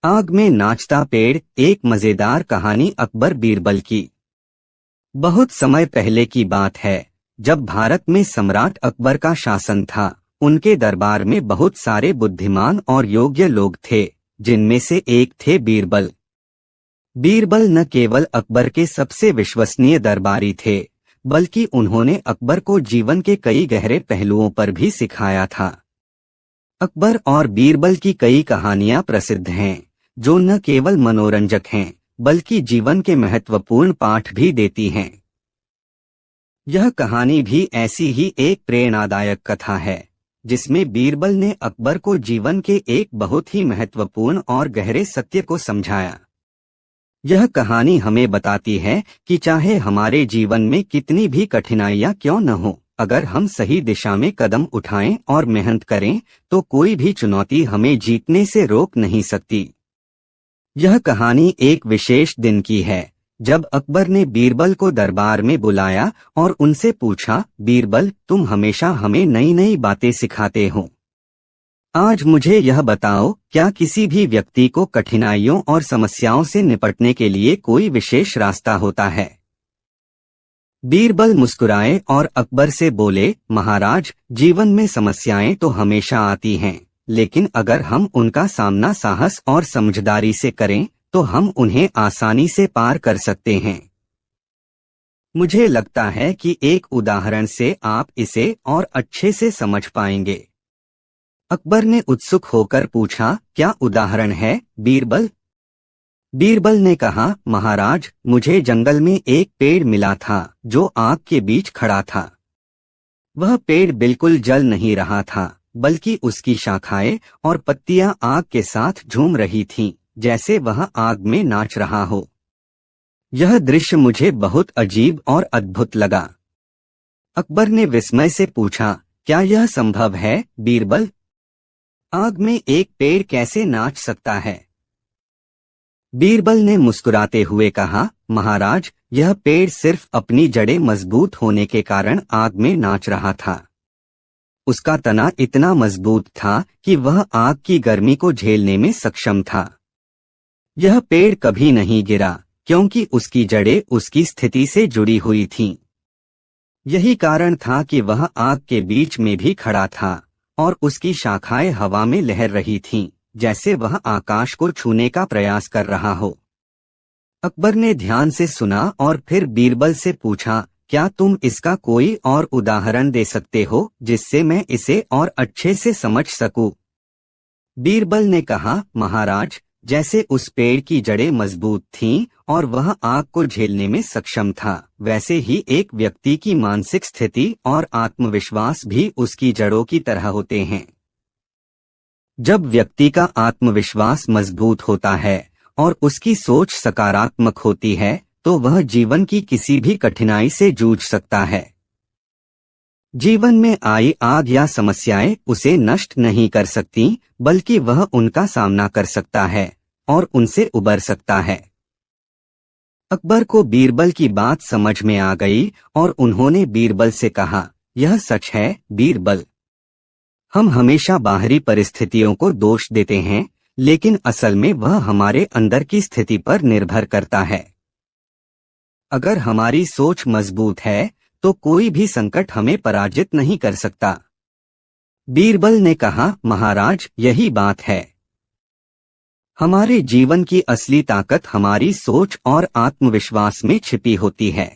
आग में नाचता पेड़, एक मजेदार कहानी अकबर बीरबल की। बहुत समय पहले की बात है, जब भारत में सम्राट अकबर का शासन था। उनके दरबार में बहुत सारे बुद्धिमान और योग्य लोग थे, जिनमें से एक थे बीरबल। बीरबल न केवल अकबर के सबसे विश्वसनीय दरबारी थे, बल्कि उन्होंने अकबर को जीवन के कई गहरे पहलुओं पर भी सिखाया था। अकबर और बीरबल की कई कहानियां प्रसिद्ध हैं, जो न केवल मनोरंजक हैं, बल्कि जीवन के महत्वपूर्ण पाठ भी देती हैं। यह कहानी भी ऐसी ही एक प्रेरणादायक कथा है, जिसमें बीरबल ने अकबर को जीवन के एक बहुत ही महत्वपूर्ण और गहरे सत्य को समझाया। यह कहानी हमें बताती है कि चाहे हमारे जीवन में कितनी भी कठिनाइयां क्यों न हो, अगर हम सही दिशा में कदम उठाएं और मेहनत करें, तो कोई भी चुनौती हमें जीतने से रोक नहीं सकती। यह कहानी एक विशेष दिन की है, जब अकबर ने बीरबल को दरबार में बुलाया और उनसे पूछा, बीरबल, तुम हमेशा हमें नई नई बातें सिखाते हो। आज मुझे यह बताओ, क्या किसी भी व्यक्ति को कठिनाइयों और समस्याओं से निपटने के लिए कोई विशेष रास्ता होता है? बीरबल मुस्कुराए और अकबर से बोले, महाराज, जीवन में समस्याएं तो हमेशा आती हैं, लेकिन अगर हम उनका सामना साहस और समझदारी से करें, तो हम उन्हें आसानी से पार कर सकते हैं। मुझे लगता है कि एक उदाहरण से आप इसे और अच्छे से समझ पाएंगे। अकबर ने उत्सुक होकर पूछा, क्या उदाहरण है, बीरबल? बीरबल ने कहा, महाराज, मुझे जंगल में एक पेड़ मिला था जो आग के बीच खड़ा था। वह पेड़ बिल्कुल जल नहीं रहा था, बल्कि उसकी शाखाएं और पत्तियां आग के साथ झूम रही थीं, जैसे वह आग में नाच रहा हो। यह दृश्य मुझे बहुत अजीब और अद्भुत लगा। अकबर ने विस्मय से पूछा, क्या यह संभव है, बीरबल? आग में एक पेड़ कैसे नाच सकता है? बीरबल ने मुस्कुराते हुए कहा, महाराज, यह पेड़ सिर्फ अपनी जड़ें मजबूत होने के कारण आग में नाच रहा था। उसका तना इतना मजबूत था कि वह आग की गर्मी को झेलने में सक्षम था। यह पेड़ कभी नहीं गिरा, क्योंकि उसकी जड़ें उसकी स्थिति से जुड़ी हुई थीं। यही कारण था कि वह आग के बीच में भी खड़ा था और उसकी शाखाएं हवा में लहर रही थीं, जैसे वह आकाश को छूने का प्रयास कर रहा हो। अकबर ने ध्यान से सुना और फिर बीरबल से पूछा, क्या तुम इसका कोई और उदाहरण दे सकते हो, जिससे मैं इसे और अच्छे से समझ सकूं? बीरबल ने कहा, महाराज, जैसे उस पेड़ की जड़ें मजबूत थीं और वह आग को झेलने में सक्षम था, वैसे ही एक व्यक्ति की मानसिक स्थिति और आत्मविश्वास भी उसकी जड़ों की तरह होते हैं। जब व्यक्ति का आत्मविश्वास मजबूत होता है और उसकी सोच सकारात्मक होती है, तो वह जीवन की किसी भी कठिनाई से जूझ सकता है। जीवन में आई आग या समस्याएं उसे नष्ट नहीं कर सकती, बल्कि वह उनका सामना कर सकता है और उनसे उबर सकता है। अकबर को बीरबल की बात समझ में आ गई और उन्होंने बीरबल से कहा, यह सच है, बीरबल। हम हमेशा बाहरी परिस्थितियों को दोष देते हैं, लेकिन असल में वह हमारे अंदर की स्थिति पर निर्भर करता है। अगर हमारी सोच मजबूत है, तो कोई भी संकट हमें पराजित नहीं कर सकता। बीरबल ने कहा, महाराज, यही बात है। हमारे जीवन की असली ताकत हमारी सोच और आत्मविश्वास में छिपी होती है।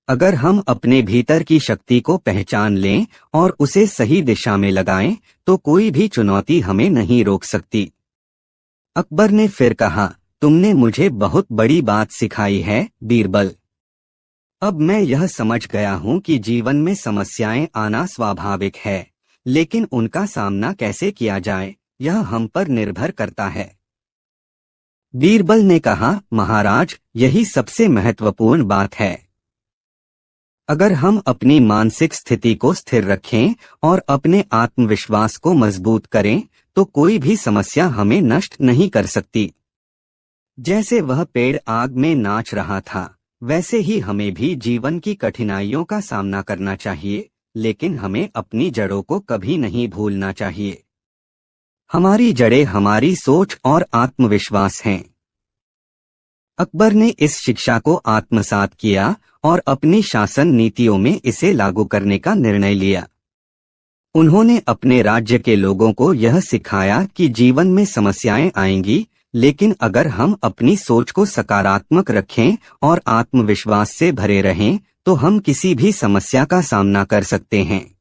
अगर हम अपने भीतर की शक्ति को पहचान लें और उसे सही दिशा में लगाएं, तो कोई भी चुनौती हमें नहीं रोक सकती। अकबर ने फिर कहा, तुमने मुझे बहुत बड़ी बात सिखाई है, बीरबल। अब मैं यह समझ गया हूं कि जीवन में समस्याएं आना स्वाभाविक है, लेकिन उनका सामना कैसे किया जाए, यह हम पर निर्भर करता है। बीरबल ने कहा, महाराज, यही सबसे महत्वपूर्ण बात है। अगर हम अपनी मानसिक स्थिति को स्थिर रखें और अपने आत्मविश्वास को मजबूत करें, तो कोई भी समस्या हमें नष्ट नहीं कर सकती। जैसे वह पेड़ आग में नाच रहा था, वैसे ही हमें भी जीवन की कठिनाइयों का सामना करना चाहिए, लेकिन हमें अपनी जड़ों को कभी नहीं भूलना चाहिए। हमारी जड़ें हमारी सोच और आत्मविश्वास हैं। अकबर ने इस शिक्षा को आत्मसात किया और अपनी शासन नीतियों में इसे लागू करने का निर्णय लिया। उन्होंने अपने राज्य के लोगों को यह सिखाया कि जीवन में समस्याएं आएंगी, लेकिन अगर हम अपनी सोच को सकारात्मक रखें और आत्मविश्वास से भरे रहें, तो हम किसी भी समस्या का सामना कर सकते हैं।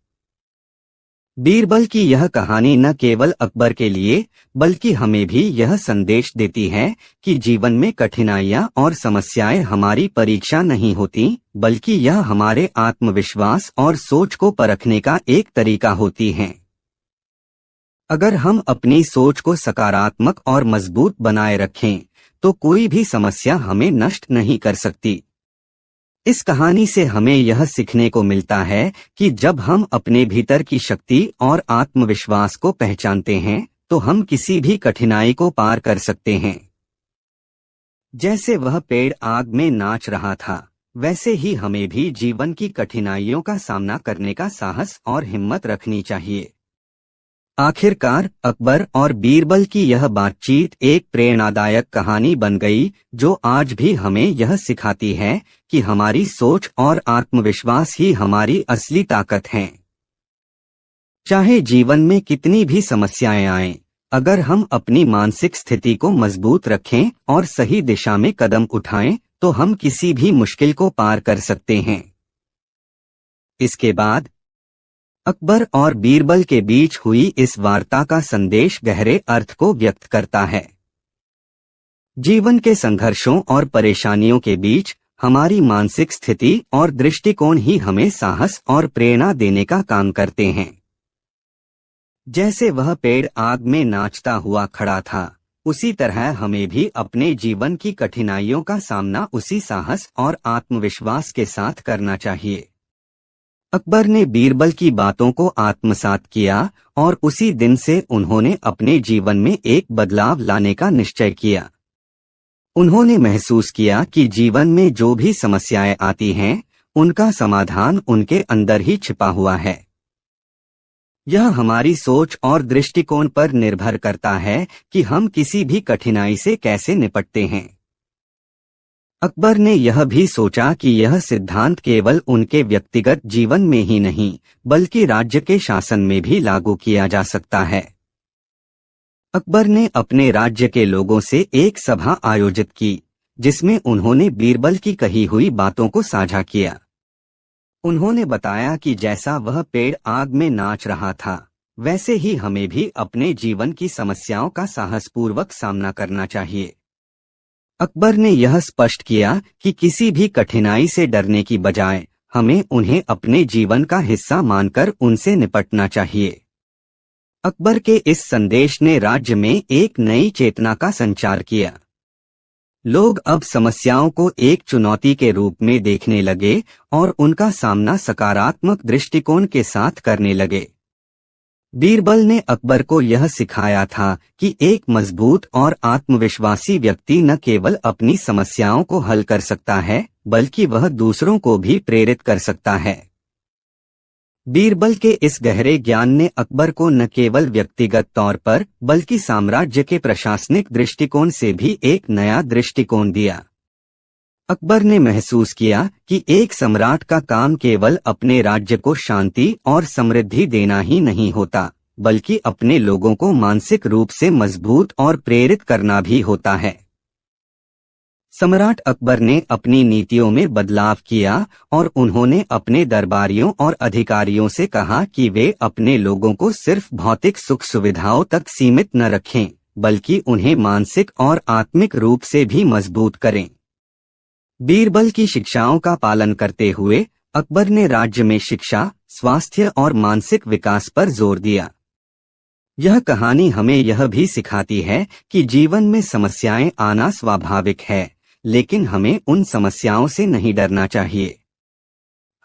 बीरबल की यह कहानी न केवल अकबर के लिए, बल्कि हमें भी यह संदेश देती है कि जीवन में कठिनाइयां और समस्याएं हमारी परीक्षा नहीं होती, बल्कि यह हमारे आत्मविश्वास और सोच को परखने का एक तरीका होती हैं। अगर हम अपनी सोच को सकारात्मक और मजबूत बनाए रखें, तो कोई भी समस्या हमें नष्ट नहीं कर सकती। इस कहानी से हमें यह सीखने को मिलता है कि जब हम अपने भीतर की शक्ति और आत्मविश्वास को पहचानते हैं, तो हम किसी भी कठिनाई को पार कर सकते हैं। जैसे वह पेड़ आग में नाच रहा था, वैसे ही हमें भी जीवन की कठिनाइयों का सामना करने का साहस और हिम्मत रखनी चाहिए। आखिरकार अकबर और बीरबल की यह बातचीत एक प्रेरणादायक कहानी बन गई, जो आज भी हमें यह सिखाती है कि हमारी सोच और आत्मविश्वास ही हमारी असली ताकत हैं। चाहे जीवन में कितनी भी समस्याएं आएं, अगर हम अपनी मानसिक स्थिति को मजबूत रखें और सही दिशा में कदम उठाएं, तो हम किसी भी मुश्किल को पार कर सकते हैं। इसके बाद अकबर और बीरबल के बीच हुई इस वार्ता का संदेश गहरे अर्थ को व्यक्त करता है। जीवन के संघर्षों और परेशानियों के बीच हमारी मानसिक स्थिति और दृष्टिकोण ही हमें साहस और प्रेरणा देने का काम करते हैं। जैसे वह पेड़ आग में नाचता हुआ खड़ा था, उसी तरह हमें भी अपने जीवन की कठिनाइयों का सामना उसी साहस और आत्मविश्वास के साथ करना चाहिए। अकबर ने बीरबल की बातों को आत्मसात किया और उसी दिन से उन्होंने अपने जीवन में एक बदलाव लाने का निश्चय किया। उन्होंने महसूस किया कि जीवन में जो भी समस्याएं आती हैं, उनका समाधान उनके अंदर ही छिपा हुआ है। यह हमारी सोच और दृष्टिकोण पर निर्भर करता है कि हम किसी भी कठिनाई से कैसे निपटते हैं। अकबर ने यह भी सोचा कि यह सिद्धांत केवल उनके व्यक्तिगत जीवन में ही नहीं, बल्कि राज्य के शासन में भी लागू किया जा सकता है। अकबर ने अपने राज्य के लोगों से एक सभा आयोजित की, जिसमें उन्होंने बीरबल की कही हुई बातों को साझा किया। उन्होंने बताया कि जैसा वह पेड़ आग में नाच रहा था, वैसे ही हमें भी अपने जीवन की समस्याओं का साहसपूर्वक सामना करना चाहिए। अकबर ने यह स्पष्ट किया कि किसी भी कठिनाई से डरने की बजाय हमें उन्हें अपने जीवन का हिस्सा मानकर उनसे निपटना चाहिए। अकबर के इस संदेश ने राज्य में एक नई चेतना का संचार किया। लोग अब समस्याओं को एक चुनौती के रूप में देखने लगे और उनका सामना सकारात्मक दृष्टिकोण के साथ करने लगे। बीरबल ने अकबर को यह सिखाया था कि एक मजबूत और आत्मविश्वासी व्यक्ति न केवल अपनी समस्याओं को हल कर सकता है, बल्कि वह दूसरों को भी प्रेरित कर सकता है। बीरबल के इस गहरे ज्ञान ने अकबर को न केवल व्यक्तिगत तौर पर, बल्कि साम्राज्य के प्रशासनिक दृष्टिकोण से भी एक नया दृष्टिकोण दिया। अकबर ने महसूस किया कि एक सम्राट का काम केवल अपने राज्य को शांति और समृद्धि देना ही नहीं होता, बल्कि अपने लोगों को मानसिक रूप से मजबूत और प्रेरित करना भी होता है। सम्राट अकबर ने अपनी नीतियों में बदलाव किया और उन्होंने अपने दरबारियों और अधिकारियों से कहा कि वे अपने लोगों को सिर्फ भौतिक सुख सुविधाओं तक सीमित न रखें, बल्कि उन्हें मानसिक और आत्मिक रूप से भी मजबूत करें। बीरबल की शिक्षाओं का पालन करते हुए अकबर ने राज्य में शिक्षा, स्वास्थ्य और मानसिक विकास पर जोर दिया। यह कहानी हमें यह भी सिखाती है कि जीवन में समस्याएं आना स्वाभाविक है, लेकिन हमें उन समस्याओं से नहीं डरना चाहिए।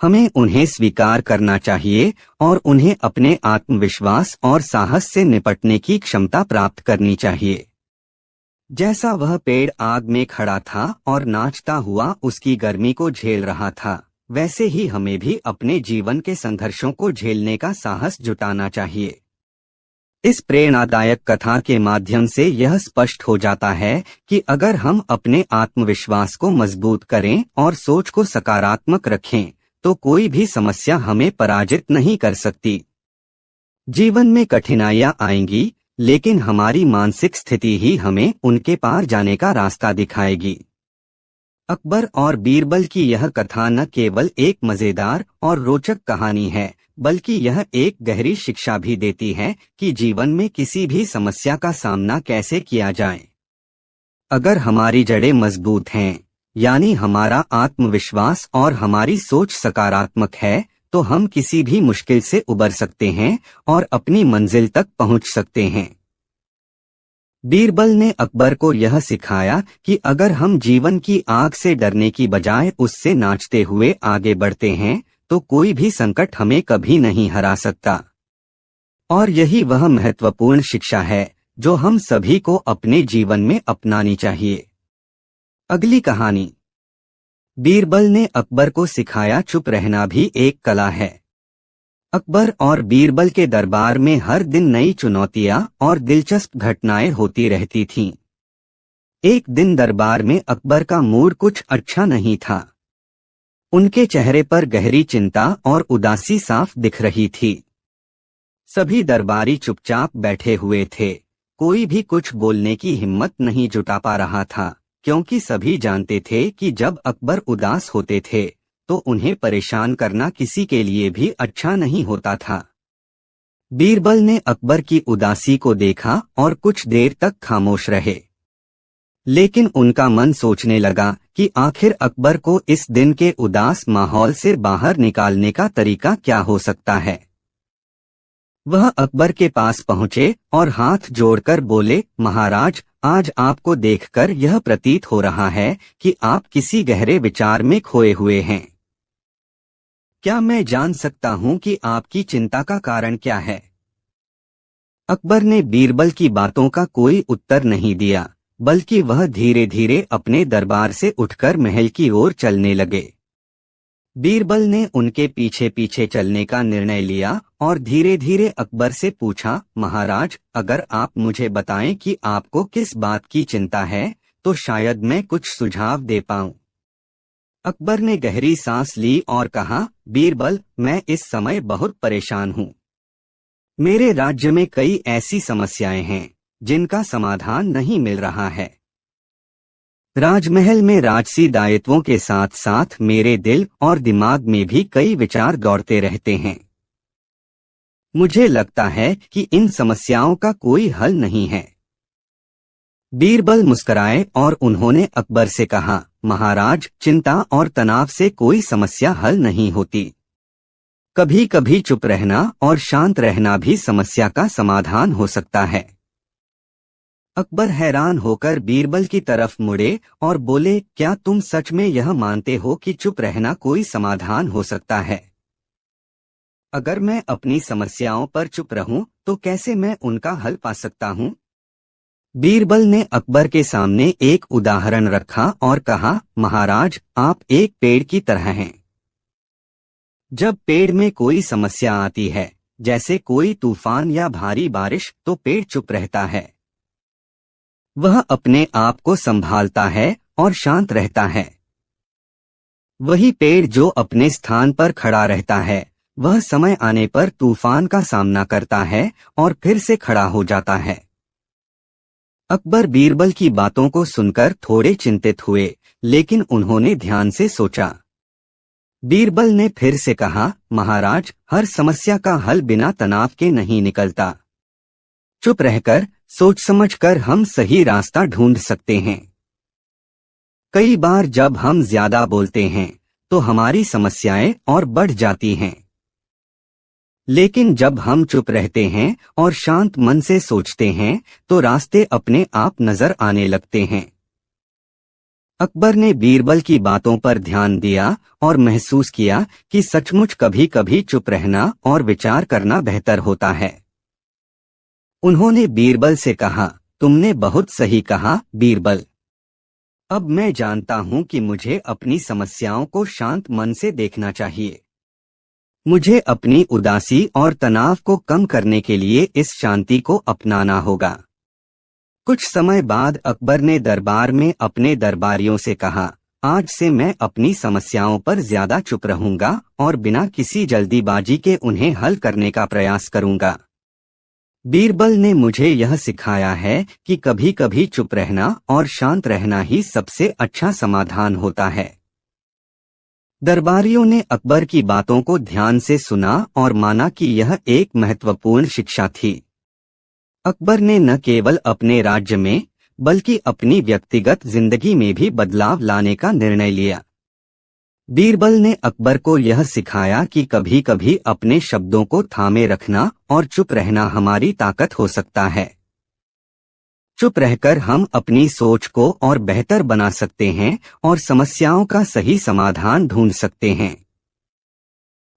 हमें उन्हें स्वीकार करना चाहिए और उन्हें अपने आत्मविश्वास और साहस से निपटने की क्षमता प्राप्त करनी चाहिए। जैसा वह पेड़ आग में खड़ा था और नाचता हुआ उसकी गर्मी को झेल रहा था, वैसे ही हमें भी अपने जीवन के संघर्षों को झेलने का साहस जुटाना चाहिए। इस प्रेरणादायक कथा के माध्यम से यह स्पष्ट हो जाता है कि अगर हम अपने आत्मविश्वास को मजबूत करें और सोच को सकारात्मक रखें तो कोई भी समस्या हमें पराजित नहीं कर सकती। जीवन में कठिनाइयां आएंगी, लेकिन हमारी मानसिक स्थिति ही हमें उनके पार जाने का रास्ता दिखाएगी। अकबर और बीरबल की यह कथा न केवल एक मजेदार और रोचक कहानी है, बल्कि यह एक गहरी शिक्षा भी देती है कि जीवन में किसी भी समस्या का सामना कैसे किया जाए। अगर हमारी जड़ें मजबूत हैं, यानी हमारा आत्मविश्वास और हमारी सोच सकारात्मक है, तो हम किसी भी मुश्किल से उबर सकते हैं और अपनी मंजिल तक पहुंच सकते हैं। बीरबल ने अकबर को यह सिखाया कि अगर हम जीवन की आग से डरने की बजाय उससे नाचते हुए आगे बढ़ते हैं तो कोई भी संकट हमें कभी नहीं हरा सकता। और यही वह महत्वपूर्ण शिक्षा है जो हम सभी को अपने जीवन में अपनानी चाहिए। अगली कहानी। बीरबल ने अकबर को सिखाया चुप रहना भी एक कला है। अकबर और बीरबल के दरबार में हर दिन नई चुनौतियां और दिलचस्प घटनाएं होती रहती थीं। एक दिन दरबार में अकबर का मूड कुछ अच्छा नहीं था। उनके चेहरे पर गहरी चिंता और उदासी साफ दिख रही थी। सभी दरबारी चुपचाप बैठे हुए थे, कोई भी कुछ बोलने की हिम्मत नहीं जुटा पा रहा था, क्योंकि सभी जानते थे कि जब अकबर उदास होते थे तो उन्हें परेशान करना किसी के लिए भी अच्छा नहीं होता था। बीरबल ने अकबर की उदासी को देखा और कुछ देर तक खामोश रहे, लेकिन उनका मन सोचने लगा कि आखिर अकबर को इस दिन के उदास माहौल से बाहर निकालने का तरीका क्या हो सकता है। वह अकबर के पास पहुंचे और हाथ जोड़कर बोले, महाराज, आज आपको देखकर यह प्रतीत हो रहा है कि आप किसी गहरे विचार में खोए हुए हैं। क्या मैं जान सकता हूं कि आपकी चिंता का कारण क्या है? अकबर ने बीरबल की बातों का कोई उत्तर नहीं दिया, बल्कि वह धीरे धीरे अपने दरबार से उठकर महल की ओर चलने लगे। बीरबल ने उनके पीछे पीछे चलने का निर्णय लिया और धीरे धीरे अकबर से पूछा, महाराज, अगर आप मुझे बताएं कि आपको किस बात की चिंता है तो शायद मैं कुछ सुझाव दे पाऊं। अकबर ने गहरी सांस ली और कहा, बीरबल, मैं इस समय बहुत परेशान हूं। मेरे राज्य में कई ऐसी समस्याएं हैं जिनका समाधान नहीं मिल रहा है। राजमहल में राजसी दायित्वों के साथ साथ मेरे दिल और दिमाग में भी कई विचार दौड़ते रहते हैं। मुझे लगता है कि इन समस्याओं का कोई हल नहीं है। बीरबल मुस्कुराए और उन्होंने अकबर से कहा, महाराज, चिंता और तनाव से कोई समस्या हल नहीं होती। कभी कभी चुप रहना और शांत रहना भी समस्या का समाधान हो सकता है। अकबर हैरान होकर बीरबल की तरफ मुड़े और बोले, क्या तुम सच में यह मानते हो कि चुप रहना कोई समाधान हो सकता है? अगर मैं अपनी समस्याओं पर चुप रहूं तो कैसे मैं उनका हल पा सकता हूं? बीरबल ने अकबर के सामने एक उदाहरण रखा और कहा, महाराज, आप एक पेड़ की तरह हैं। जब पेड़ में कोई समस्या आती है, जैसे कोई तूफान या भारी बारिश, तो पेड़ चुप रहता है। वह अपने आप को संभालता है और शांत रहता है। वही पेड़ जो अपने स्थान पर खड़ा रहता है, वह समय आने पर तूफान का सामना करता है और फिर से खड़ा हो जाता है। अकबर बीरबल की बातों को सुनकर थोड़े चिंतित हुए, लेकिन उन्होंने ध्यान से सोचा। बीरबल ने फिर से कहा, महाराज, हर समस्या का हल बिना तनाव के नहीं निकलता। चुप रहकर, सोच समझकर हम सही रास्ता ढूंढ सकते हैं। कई बार जब हम ज्यादा बोलते हैं तो हमारी समस्याएं और बढ़ जाती हैं, लेकिन जब हम चुप रहते हैं और शांत मन से सोचते हैं तो रास्ते अपने आप नजर आने लगते हैं। अकबर ने बीरबल की बातों पर ध्यान दिया और महसूस किया कि सचमुच कभी कभी चुप रहना और विचार करना बेहतर होता है। उन्होंने बीरबल से कहा, तुमने बहुत सही कहा बीरबल। अब मैं जानता हूं कि मुझे अपनी समस्याओं को शांत मन से देखना चाहिए। मुझे अपनी उदासी और तनाव को कम करने के लिए इस शांति को अपनाना होगा। कुछ समय बाद अकबर ने दरबार में अपने दरबारियों से कहा, आज से मैं अपनी समस्याओं पर ज्यादा चुप रहूंगा और बिना किसी जल्दीबाजी के उन्हें हल करने का प्रयास करूंगा। बीरबल ने मुझे यह सिखाया है कि कभी कभी चुप रहना और शांत रहना ही सबसे अच्छा समाधान होता है। दरबारियों ने अकबर की बातों को ध्यान से सुना और माना कि यह एक महत्वपूर्ण शिक्षा थी। अकबर ने न केवल अपने राज्य में बल्कि अपनी व्यक्तिगत जिंदगी में भी बदलाव लाने का निर्णय लिया। बीरबल ने अकबर को यह सिखाया कि कभी कभी अपने शब्दों को थामे रखना और चुप रहना हमारी ताकत हो सकता है। चुप रहकर हम अपनी सोच को और बेहतर बना सकते हैं और समस्याओं का सही समाधान ढूंढ सकते हैं।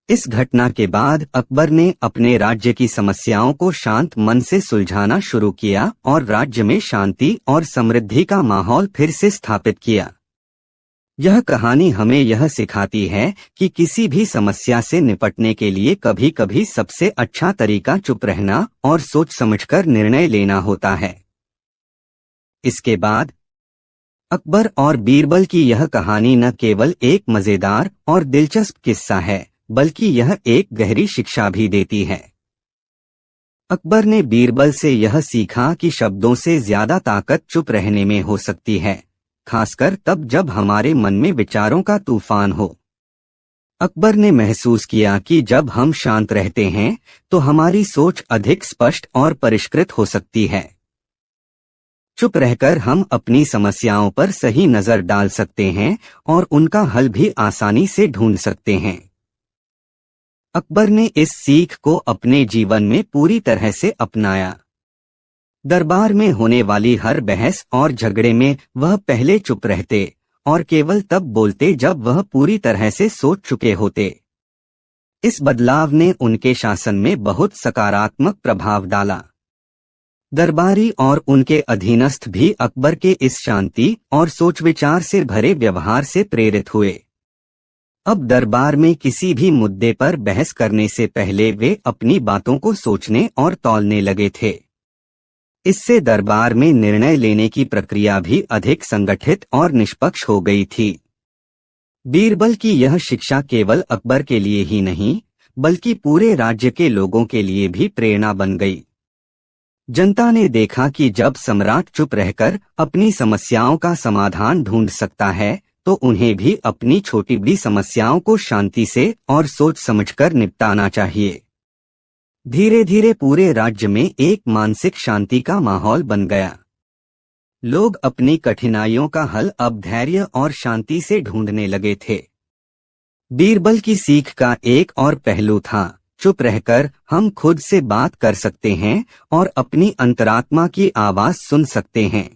इस घटना के बाद अकबर ने अपने राज्य की समस्याओं को शांत मन से सुलझाना शुरू किया और राज्य में शांति और समृद्धि का माहौल फिर से स्थापित किया। यह कहानी हमें यह सिखाती है कि किसी भी समस्या से निपटने के लिए कभी कभी सबसे अच्छा तरीका चुप रहना और सोच समझकर निर्णय लेना होता है। इसके बाद अकबर और बीरबल की यह कहानी न केवल एक मजेदार और दिलचस्प किस्सा है, बल्कि यह एक गहरी शिक्षा भी देती है। अकबर ने बीरबल से यह सीखा कि शब्दों से ज्यादा ताकत चुप रहने में हो सकती है, खासकर तब जब हमारे मन में विचारों का तूफान हो। अकबर ने महसूस किया कि जब हम शांत रहते हैं तो हमारी सोच अधिक स्पष्ट और परिष्कृत हो सकती है। चुप रहकर हम अपनी समस्याओं पर सही नजर डाल सकते हैं और उनका हल भी आसानी से ढूंढ सकते हैं। अकबर ने इस सीख को अपने जीवन में पूरी तरह से अपनाया। दरबार में होने वाली हर बहस और झगड़े में वह पहले चुप रहते और केवल तब बोलते जब वह पूरी तरह से सोच चुके होते। इस बदलाव ने उनके शासन में बहुत सकारात्मक प्रभाव डाला। दरबारी और उनके अधीनस्थ भी अकबर के इस शांति और सोच विचार से भरे व्यवहार से प्रेरित हुए। अब दरबार में किसी भी मुद्दे पर बहस करने से पहले वे अपनी बातों को सोचने और तौलने लगे थे। इससे दरबार में निर्णय लेने की प्रक्रिया भी अधिक संगठित और निष्पक्ष हो गई थी। बीरबल की यह शिक्षा केवल अकबर के लिए ही नहीं, बल्कि पूरे राज्य के लोगों के लिए भी प्रेरणा बन गई। जनता ने देखा कि जब सम्राट चुप रहकर अपनी समस्याओं का समाधान ढूंढ सकता है, तो उन्हें भी अपनी छोटी बड़ी समस्याओं को शांति से और सोच समझकर निपटाना चाहिए। धीरे धीरे पूरे राज्य में एक मानसिक शांति का माहौल बन गया। लोग अपनी कठिनाइयों का हल अब धैर्य और शांति से ढूंढने लगे थे। बीरबल की सीख का एक और पहलू था, चुप रहकर हम खुद से बात कर सकते हैं और अपनी अंतरात्मा की आवाज सुन सकते हैं।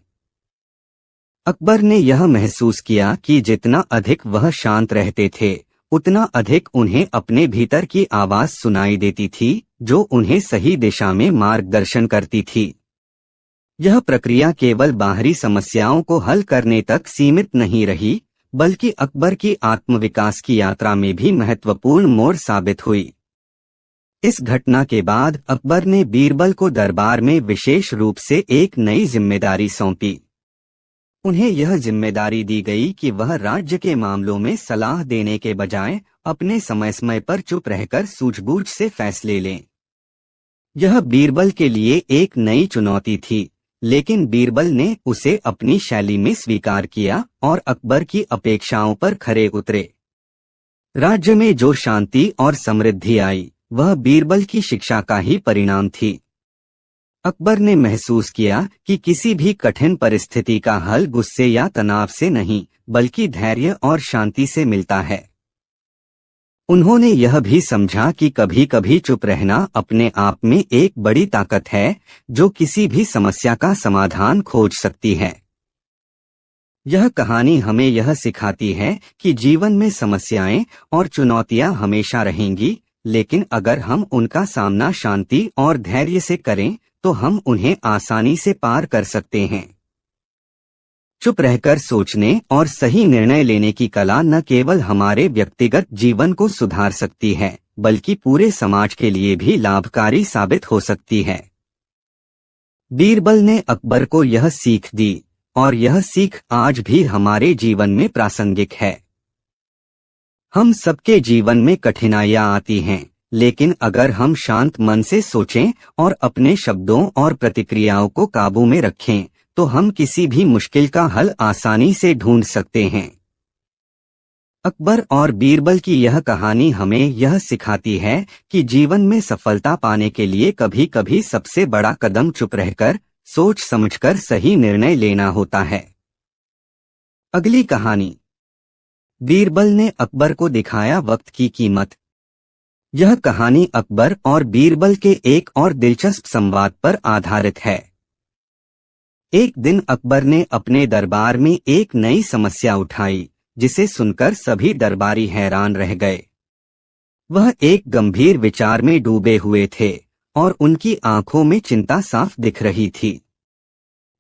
अकबर ने यह महसूस किया कि जितना अधिक वह शांत रहते थे, उतना अधिक उन्हें अपने भीतर की आवाज सुनाई देती थी, जो उन्हें सही दिशा में मार्गदर्शन करती थी। यह प्रक्रिया केवल बाहरी समस्याओं को हल करने तक सीमित नहीं रही, बल्कि अकबर की आत्मविकास की यात्रा में भी महत्वपूर्ण मोड़ साबित हुई। इस घटना के बाद अकबर ने बीरबल को दरबार में विशेष रूप से एक नई जिम्मेदारी सौंपी। उन्हें यह जिम्मेदारी दी गई कि वह राज्य के मामलों में सलाह देने के बजाय अपने समय समय पर चुप रहकर सूझबूझ से फैसले लें। यह बीरबल के लिए एक नई चुनौती थी, लेकिन बीरबल ने उसे अपनी शैली में स्वीकार किया और अकबर की अपेक्षाओं पर खरे उतरे। राज्य में जो शांति और समृद्धि आई, वह बीरबल की शिक्षा का ही परिणाम थी। अकबर ने महसूस किया कि किसी भी कठिन परिस्थिति का हल गुस्से या तनाव से नहीं, बल्कि धैर्य और शांति से मिलता है। उन्होंने यह भी समझा कि कभी कभी चुप रहना अपने आप में एक बड़ी ताकत है, जो किसी भी समस्या का समाधान खोज सकती है। यह कहानी हमें यह सिखाती है कि जीवन में समस्याएं और चुनौतियां हमेशा रहेंगी, लेकिन अगर हम उनका सामना शांति और धैर्य से करें, तो हम उन्हें आसानी से पार कर सकते हैं। चुप रहकर सोचने और सही निर्णय लेने की कला न केवल हमारे व्यक्तिगत जीवन को सुधार सकती है, बल्कि पूरे समाज के लिए भी लाभकारी साबित हो सकती है। बीरबल ने अकबर को यह सीख दी और यह सीख आज भी हमारे जीवन में प्रासंगिक है। हम सबके जीवन में कठिनाइयां आती हैं, लेकिन अगर हम शांत मन से सोचें और अपने शब्दों और प्रतिक्रियाओं को काबू में रखें, तो हम किसी भी मुश्किल का हल आसानी से ढूंढ सकते हैं। अकबर और बीरबल की यह कहानी हमें यह सिखाती है कि जीवन में सफलता पाने के लिए कभी कभी सबसे बड़ा कदम चुप रहकर, सोच समझकर सही निर्णय लेना होता है। अगली कहानी। बीरबल ने अकबर को दिखाया वक्त की कीमत। यह कहानी अकबर और बीरबल के एक और दिलचस्प संवाद पर आधारित है। एक दिन अकबर ने अपने दरबार में एक नई समस्या उठाई, जिसे सुनकर सभी दरबारी हैरान रह गए। वह एक गंभीर विचार में डूबे हुए थे और उनकी आंखों में चिंता साफ दिख रही थी।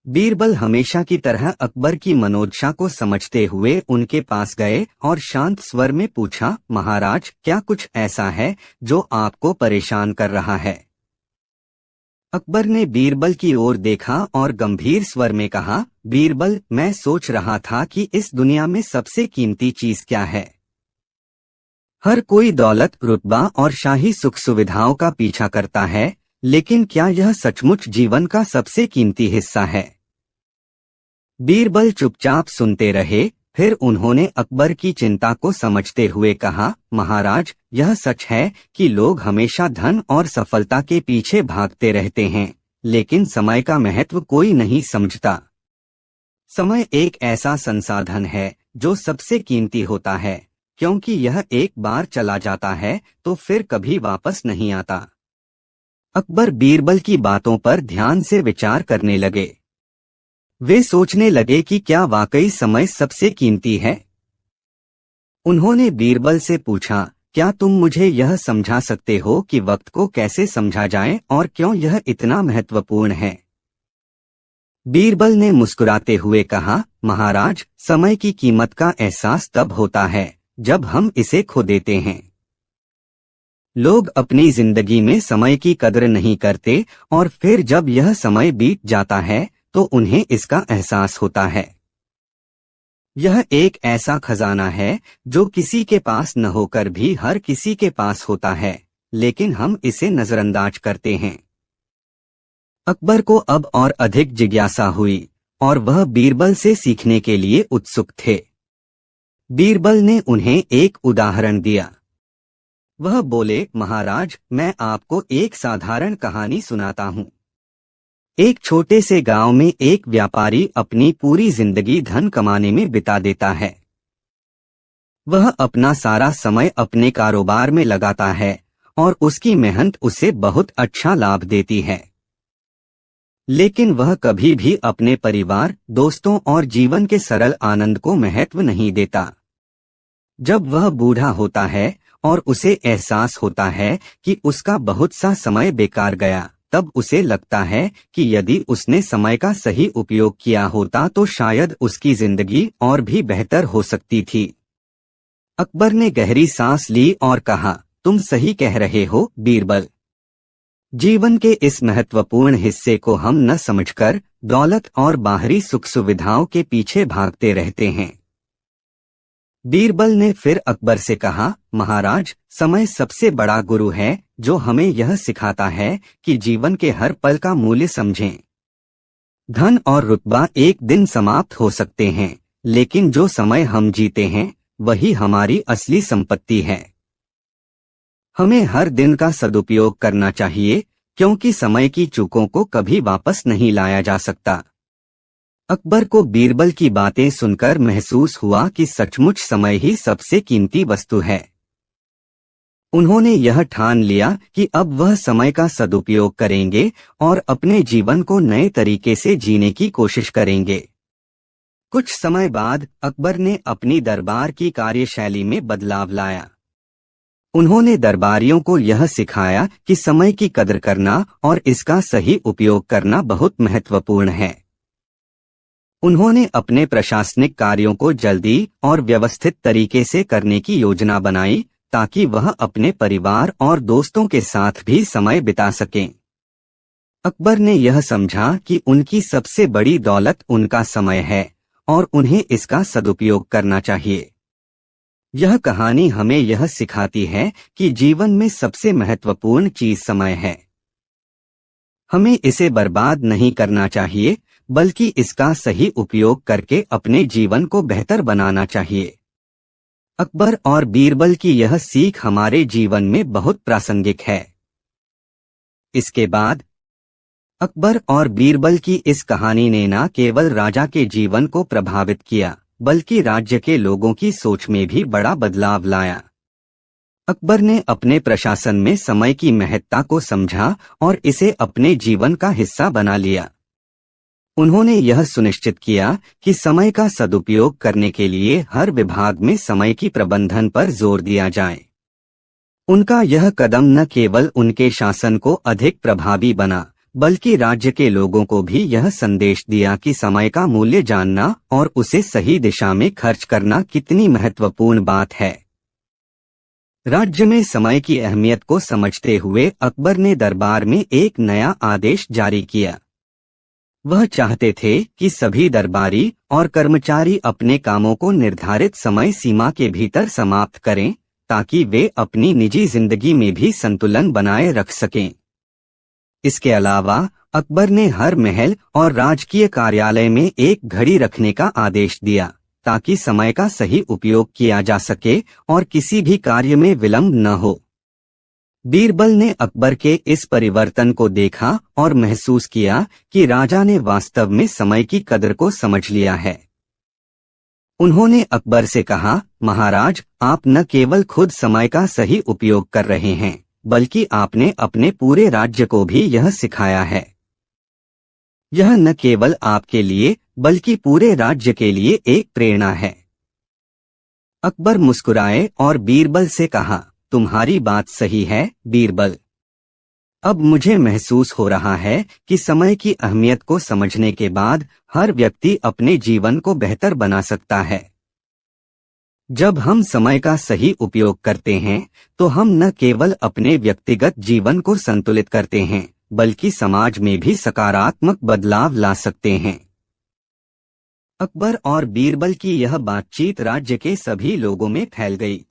बीरबल हमेशा की तरह अकबर की मनोदशा को समझते हुए उनके पास गए और शांत स्वर में पूछा, महाराज, क्या कुछ ऐसा है जो आपको परेशान कर रहा है? अकबर ने बीरबल की ओर देखा और गंभीर स्वर में कहा, बीरबल, मैं सोच रहा था कि इस दुनिया में सबसे कीमती चीज क्या है। हर कोई दौलत, रुतबा और शाही सुख सुविधाओं का पीछा करता है, लेकिन क्या यह सचमुच जीवन का सबसे कीमती हिस्सा है? बीरबल चुपचाप सुनते रहे, फिर उन्होंने अकबर की चिंता को समझते हुए कहा, महाराज, यह सच है कि लोग हमेशा धन और सफलता के पीछे भागते रहते हैं, लेकिन समय का महत्व कोई नहीं समझता। समय एक ऐसा संसाधन है जो सबसे कीमती होता है, क्योंकि यह एक बार चला जाता है तो फिर कभी वापस नहीं आता। अकबर बीरबल की बातों पर ध्यान से विचार करने लगे। वे सोचने लगे कि क्या वाकई समय सबसे कीमती है। उन्होंने बीरबल से पूछा, क्या तुम मुझे यह समझा सकते हो कि वक्त को कैसे समझा जाए और क्यों यह इतना महत्वपूर्ण है? बीरबल ने मुस्कुराते हुए कहा, महाराज, समय की कीमत का एहसास तब होता है जब हम इसे खो देते हैं। लोग अपनी जिंदगी में समय की कदर नहीं करते और फिर जब यह समय बीत जाता है तो उन्हें इसका एहसास होता है। यह एक ऐसा खजाना है जो किसी के पास न होकर भी हर किसी के पास होता है, लेकिन हम इसे नजरअंदाज करते हैं। अकबर को अब और अधिक जिज्ञासा हुई और वह बीरबल से सीखने के लिए उत्सुक थे। बीरबल ने उन्हें एक उदाहरण दिया। वह बोले, महाराज, मैं आपको एक साधारण कहानी सुनाता हूँ। एक छोटे से गांव में एक व्यापारी अपनी पूरी जिंदगी धन कमाने में बिता देता है। वह अपना सारा समय अपने कारोबार में लगाता है और उसकी मेहनत उसे बहुत अच्छा लाभ देती है। लेकिन वह कभी भी अपने परिवार, दोस्तों और जीवन के सरल आनंद को महत्व नहीं देता। जब वह बूढ़ा होता है और उसे एहसास होता है कि उसका बहुत सा समय बेकार गया, तब उसे लगता है कि यदि उसने समय का सही उपयोग किया होता तो शायद उसकी जिंदगी और भी बेहतर हो सकती थी। अकबर ने गहरी सांस ली और कहा, तुम सही कह रहे हो बीरबल। जीवन के इस महत्वपूर्ण हिस्से को हम न समझकर दौलत और बाहरी सुख सुविधाओं के पीछे भागते रहते हैं। बीरबल ने फिर अकबर से कहा, महाराज, समय सबसे बड़ा गुरु है जो हमें यह सिखाता है कि जीवन के हर पल का मूल्य समझें। धन और रुतबा एक दिन समाप्त हो सकते हैं, लेकिन जो समय हम जीते हैं वही हमारी असली संपत्ति है। हमें हर दिन का सदुपयोग करना चाहिए, क्योंकि समय की चूकों को कभी वापस नहीं लाया जा सकता। अकबर को बीरबल की बातें सुनकर महसूस हुआ कि सचमुच समय ही सबसे कीमती वस्तु है। उन्होंने यह ठान लिया कि अब वह समय का सदुपयोग करेंगे और अपने जीवन को नए तरीके से जीने की कोशिश करेंगे। कुछ समय बाद अकबर ने अपनी दरबार की कार्यशैली में बदलाव लाया। उन्होंने दरबारियों को यह सिखाया कि समय की कदर करना और इसका सही उपयोग करना बहुत महत्वपूर्ण है। उन्होंने अपने प्रशासनिक कार्यों को जल्दी और व्यवस्थित तरीके से करने की योजना बनाई, ताकि वह अपने परिवार और दोस्तों के साथ भी समय बिता सकें। अकबर ने यह समझा कि उनकी सबसे बड़ी दौलत उनका समय है और उन्हें इसका सदुपयोग करना चाहिए। यह कहानी हमें यह सिखाती है कि जीवन में सबसे महत्वपूर्ण चीज समय है। हमें इसे बर्बाद नहीं करना चाहिए, बल्कि इसका सही उपयोग करके अपने जीवन को बेहतर बनाना चाहिए। अकबर और बीरबल की यह सीख हमारे जीवन में बहुत प्रासंगिक है। इसके बाद अकबर और बीरबल की इस कहानी ने न केवल राजा के जीवन को प्रभावित किया, बल्कि राज्य के लोगों की सोच में भी बड़ा बदलाव लाया। अकबर ने अपने प्रशासन में समय की महत्ता को समझा और इसे अपने जीवन का हिस्सा बना लिया। उन्होंने यह सुनिश्चित किया कि समय का सदुपयोग करने के लिए हर विभाग में समय की प्रबंधन पर जोर दिया जाए। उनका यह कदम न केवल उनके शासन को अधिक प्रभावी बना, बल्कि राज्य के लोगों को भी यह संदेश दिया कि समय का मूल्य जानना और उसे सही दिशा में खर्च करना कितनी महत्वपूर्ण बात है। राज्य में समय की अहमियत को समझते हुए अकबर ने दरबार में एक नया आदेश जारी किया। वह चाहते थे कि सभी दरबारी और कर्मचारी अपने कामों को निर्धारित समय सीमा के भीतर समाप्त करें, ताकि वे अपनी निजी जिंदगी में भी संतुलन बनाए रख सकें। इसके अलावा अकबर ने हर महल और राजकीय कार्यालय में एक घड़ी रखने का आदेश दिया, ताकि समय का सही उपयोग किया जा सके और किसी भी कार्य में विलंब न हो। बीरबल ने अकबर के इस परिवर्तन को देखा और महसूस किया कि राजा ने वास्तव में समय की कदर को समझ लिया है। उन्होंने अकबर से कहा, महाराज, आप न केवल खुद समय का सही उपयोग कर रहे हैं, बल्कि आपने अपने पूरे राज्य को भी यह सिखाया है। यह न केवल आपके लिए बल्कि पूरे राज्य के लिए एक प्रेरणा है। अकबर मुस्कुराए और बीरबल से कहा, तुम्हारी बात सही है बीरबल। अब मुझे महसूस हो रहा है कि समय की अहमियत को समझने के बाद हर व्यक्ति अपने जीवन को बेहतर बना सकता है। जब हम समय का सही उपयोग करते हैं, तो हम न केवल अपने व्यक्तिगत जीवन को संतुलित करते हैं, बल्कि समाज में भी सकारात्मक बदलाव ला सकते हैं। अकबर और बीरबल की यह बातचीत राज्य के सभी लोगों में फैल गई।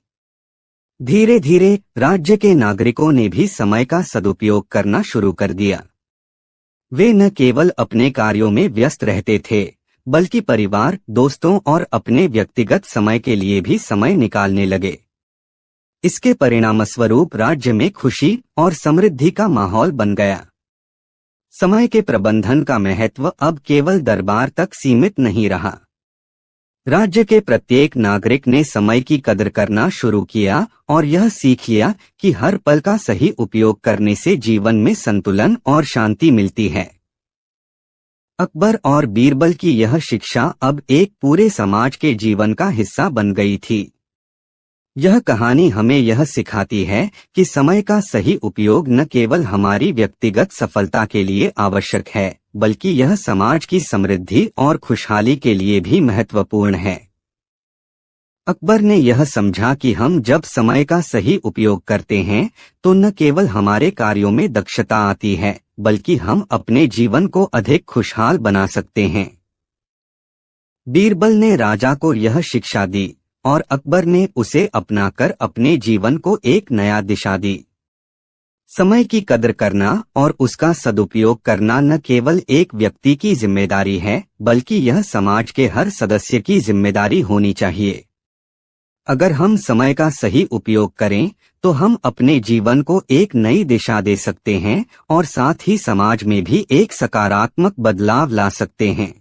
धीरे धीरे राज्य के नागरिकों ने भी समय का सदुपयोग करना शुरू कर दिया। वे न केवल अपने कार्यों में व्यस्त रहते थे, बल्कि परिवार, दोस्तों और अपने व्यक्तिगत समय के लिए भी समय निकालने लगे। इसके परिणामस्वरूप राज्य में खुशी और समृद्धि का माहौल बन गया। समय के प्रबंधन का महत्व अब केवल दरबार तक सीमित नहीं रहा। राज्य के प्रत्येक नागरिक ने समय की कदर करना शुरू किया और यह सीख लिया कि हर पल का सही उपयोग करने से जीवन में संतुलन और शांति मिलती है। अकबर और बीरबल की यह शिक्षा अब एक पूरे समाज के जीवन का हिस्सा बन गई थी। यह कहानी हमें यह सिखाती है कि समय का सही उपयोग न केवल हमारी व्यक्तिगत सफलता के लिए आवश्यक है, बल्कि यह समाज की समृद्धि और खुशहाली के लिए भी महत्वपूर्ण है। अकबर ने यह समझा कि हम जब समय का सही उपयोग करते हैं, तो न केवल हमारे कार्यों में दक्षता आती है, बल्कि हम अपने जीवन को अधिक खुशहाल बना सकते हैं। बीरबल ने राजा को यह शिक्षा दी और अकबर ने उसे अपनाकर अपने जीवन को एक नया दिशा दी। समय की कदर करना और उसका सदुपयोग करना न केवल एक व्यक्ति की जिम्मेदारी है, बल्कि यह समाज के हर सदस्य की जिम्मेदारी होनी चाहिए। अगर हम समय का सही उपयोग करें, तो हम अपने जीवन को एक नई दिशा दे सकते हैं और साथ ही समाज में भी एक सकारात्मक बदलाव ला सकते हैं।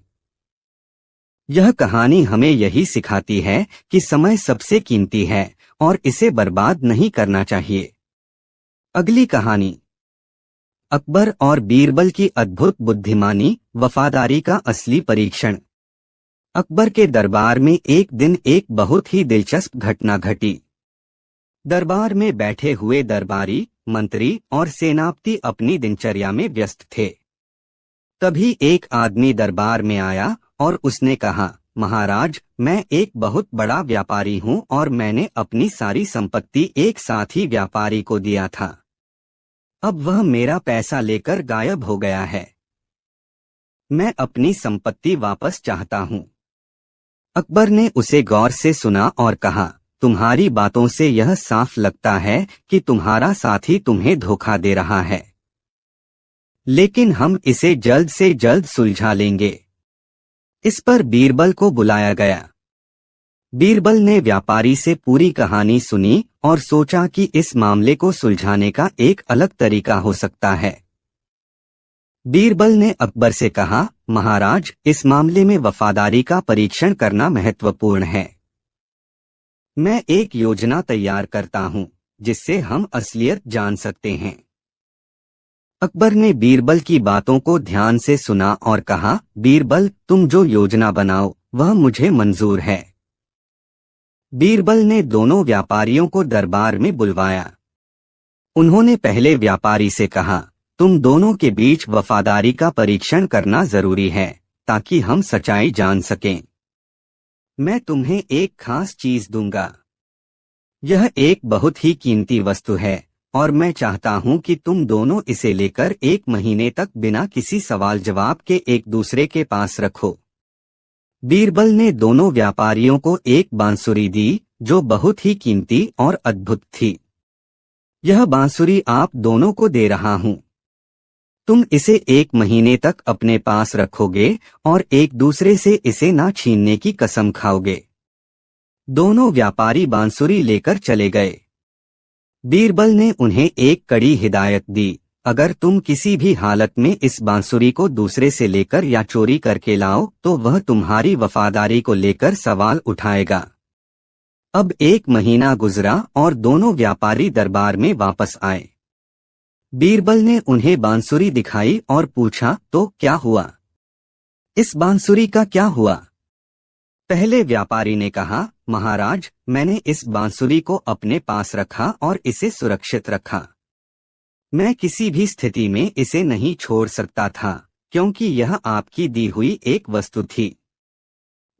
यह कहानी हमें यही सिखाती है कि समय सबसे कीमती है और इसे बर्बाद नहीं करना चाहिए। अगली कहानी, अकबर और बीरबल की अद्भुत बुद्धिमानी, वफादारी का असली परीक्षण। अकबर के दरबार में एक दिन एक बहुत ही दिलचस्प घटना घटी। दरबार में बैठे हुए दरबारी, मंत्री और सेनापति अपनी दिनचर्या में व्यस्त थे। तभी एक आदमी दरबार में आया और उसने कहा, महाराज, मैं एक बहुत बड़ा व्यापारी हूँ और मैंने अपनी सारी संपत्ति एक साथ ही व्यापारी को दिया था। अब वह मेरा पैसा लेकर गायब हो गया है। मैं अपनी संपत्ति वापस चाहता हूँ। अकबर ने उसे गौर से सुना और कहा, तुम्हारी बातों से यह साफ लगता है कि तुम्हारा साथी तुम्हें धोखा दे रहा है, लेकिन हम इसे जल्द से जल्द सुलझा लेंगे। इस पर बीरबल को बुलाया गया। बीरबल ने व्यापारी से पूरी कहानी सुनी और सोचा कि इस मामले को सुलझाने का एक अलग तरीका हो सकता है। बीरबल ने अकबर से कहा, महाराज, इस मामले में वफादारी का परीक्षण करना महत्वपूर्ण है। मैं एक योजना तैयार करता हूँ जिससे हम असलियत जान सकते हैं। अकबर ने बीरबल की बातों को ध्यान से सुना और कहा, बीरबल, तुम जो योजना बनाओ वह मुझे मंजूर है। बीरबल ने दोनों व्यापारियों को दरबार में बुलवाया। उन्होंने पहले व्यापारी से कहा, तुम दोनों के बीच वफादारी का परीक्षण करना जरूरी है ताकि हम सच्चाई जान सकें। मैं तुम्हें एक खास चीज दूंगा। यह एक बहुत ही कीमती वस्तु है और मैं चाहता हूं कि तुम दोनों इसे लेकर 1 महीने तक बिना किसी सवाल जवाब के एक दूसरे के पास रखो। बीरबल ने दोनों व्यापारियों को एक बांसुरी दी जो बहुत ही कीमती और अद्भुत थी। यह बांसुरी आप दोनों को दे रहा हूं। तुम इसे 1 महीने तक अपने पास रखोगे और एक दूसरे से इसे ना छीनने की कसम खाओगे। दोनों व्यापारी बांसुरी लेकर चले गए। बीरबल ने उन्हें एक कड़ी हिदायत दी, अगर तुम किसी भी हालत में इस बांसुरी को दूसरे से लेकर या चोरी करके लाओ तो वह तुम्हारी वफादारी को लेकर सवाल उठाएगा। अब 1 महीना गुजरा और दोनों व्यापारी दरबार में वापस आए। बीरबल ने उन्हें बांसुरी दिखाई और पूछा, तो क्या हुआ? इस बांसुरी का क्या हुआ? पहले व्यापारी ने कहा, महाराज, मैंने इस बांसुरी को अपने पास रखा और इसे सुरक्षित रखा। मैं किसी भी स्थिति में इसे नहीं छोड़ सकता था क्योंकि यह आपकी दी हुई एक वस्तु थी।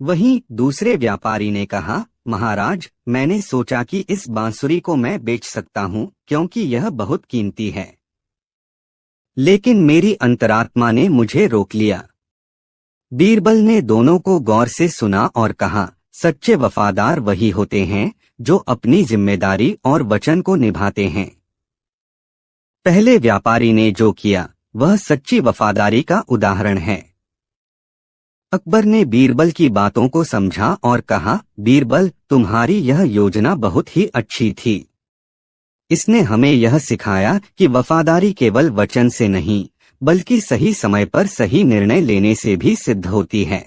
वहीं दूसरे व्यापारी ने कहा, महाराज, मैंने सोचा कि इस बांसुरी को मैं बेच सकता हूँ क्योंकि यह बहुत कीमती है, लेकिन मेरी अंतरात्मा ने मुझे रोक लिया। बीरबल ने दोनों को गौर से सुना और कहा, सच्चे वफादार वही होते हैं जो अपनी जिम्मेदारी और वचन को निभाते हैं। पहले व्यापारी ने जो किया वह सच्ची वफादारी का उदाहरण है। अकबर ने बीरबल की बातों को समझा और कहा, बीरबल, तुम्हारी यह योजना बहुत ही अच्छी थी। इसने हमें यह सिखाया कि वफादारी केवल वचन से नहीं बल्कि सही समय पर सही निर्णय लेने से भी सिद्ध होती है।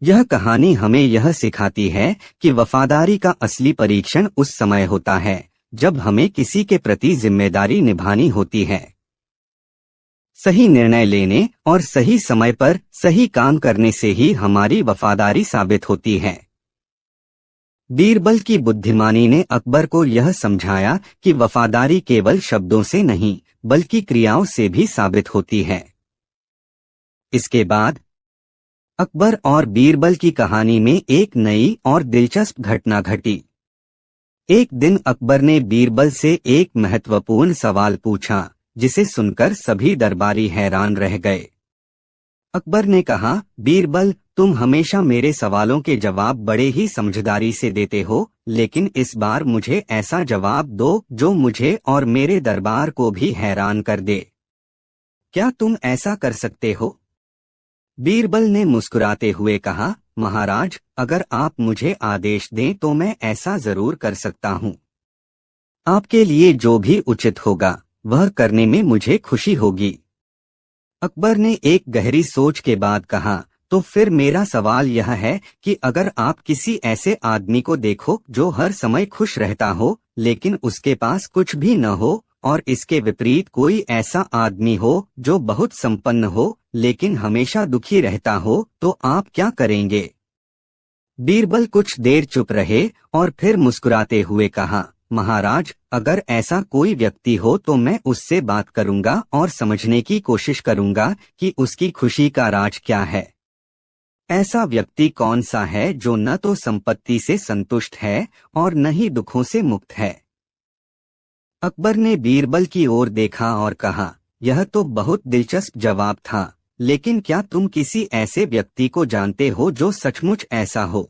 यह कहानी हमें यह सिखाती है कि वफादारी का असली परीक्षण उस समय होता है जब हमें किसी के प्रति जिम्मेदारी निभानी होती है। सही निर्णय लेने और सही समय पर सही काम करने से ही हमारी वफादारी साबित होती है। बीरबल की बुद्धिमानी ने अकबर को यह समझाया कि वफादारी केवल शब्दों से नहीं बल्कि क्रियाओं से भी साबित होती है। इसके बाद अकबर और बीरबल की कहानी में एक नई और दिलचस्प घटना घटी। एक दिन अकबर ने बीरबल से एक महत्वपूर्ण सवाल पूछा जिसे सुनकर सभी दरबारी हैरान रह गए। अकबर ने कहा, बीरबल, तुम हमेशा मेरे सवालों के जवाब बड़े ही समझदारी से देते हो, लेकिन इस बार मुझे ऐसा जवाब दो जो मुझे और मेरे दरबार को भी हैरान कर दे। क्या तुम ऐसा कर सकते हो? बीरबल ने मुस्कुराते हुए कहा, महाराज, अगर आप मुझे आदेश दें तो मैं ऐसा जरूर कर सकता हूँ। आपके लिए जो भी उचित होगा वह करने में मुझे खुशी होगी। अकबर ने एक गहरी सोच के बाद कहा, तो फिर मेरा सवाल यह है कि अगर आप किसी ऐसे आदमी को देखो जो हर समय खुश रहता हो लेकिन उसके पास कुछ भी न हो, और इसके विपरीत कोई ऐसा आदमी हो जो बहुत संपन्न हो लेकिन हमेशा दुखी रहता हो, तो आप क्या करेंगे? बीरबल कुछ देर चुप रहे और फिर मुस्कुराते हुए कहा, महाराज, अगर ऐसा कोई व्यक्ति हो तो मैं उससे बात करूंगा और समझने की कोशिश करूंगा कि उसकी खुशी का राज क्या है। ऐसा व्यक्ति कौन सा है जो न तो संपत्ति से संतुष्ट है और न ही दुखों से मुक्त है? अकबर ने बीरबल की ओर देखा और कहा, यह तो बहुत दिलचस्प जवाब था, लेकिन क्या तुम किसी ऐसे व्यक्ति को जानते हो जो सचमुच ऐसा हो?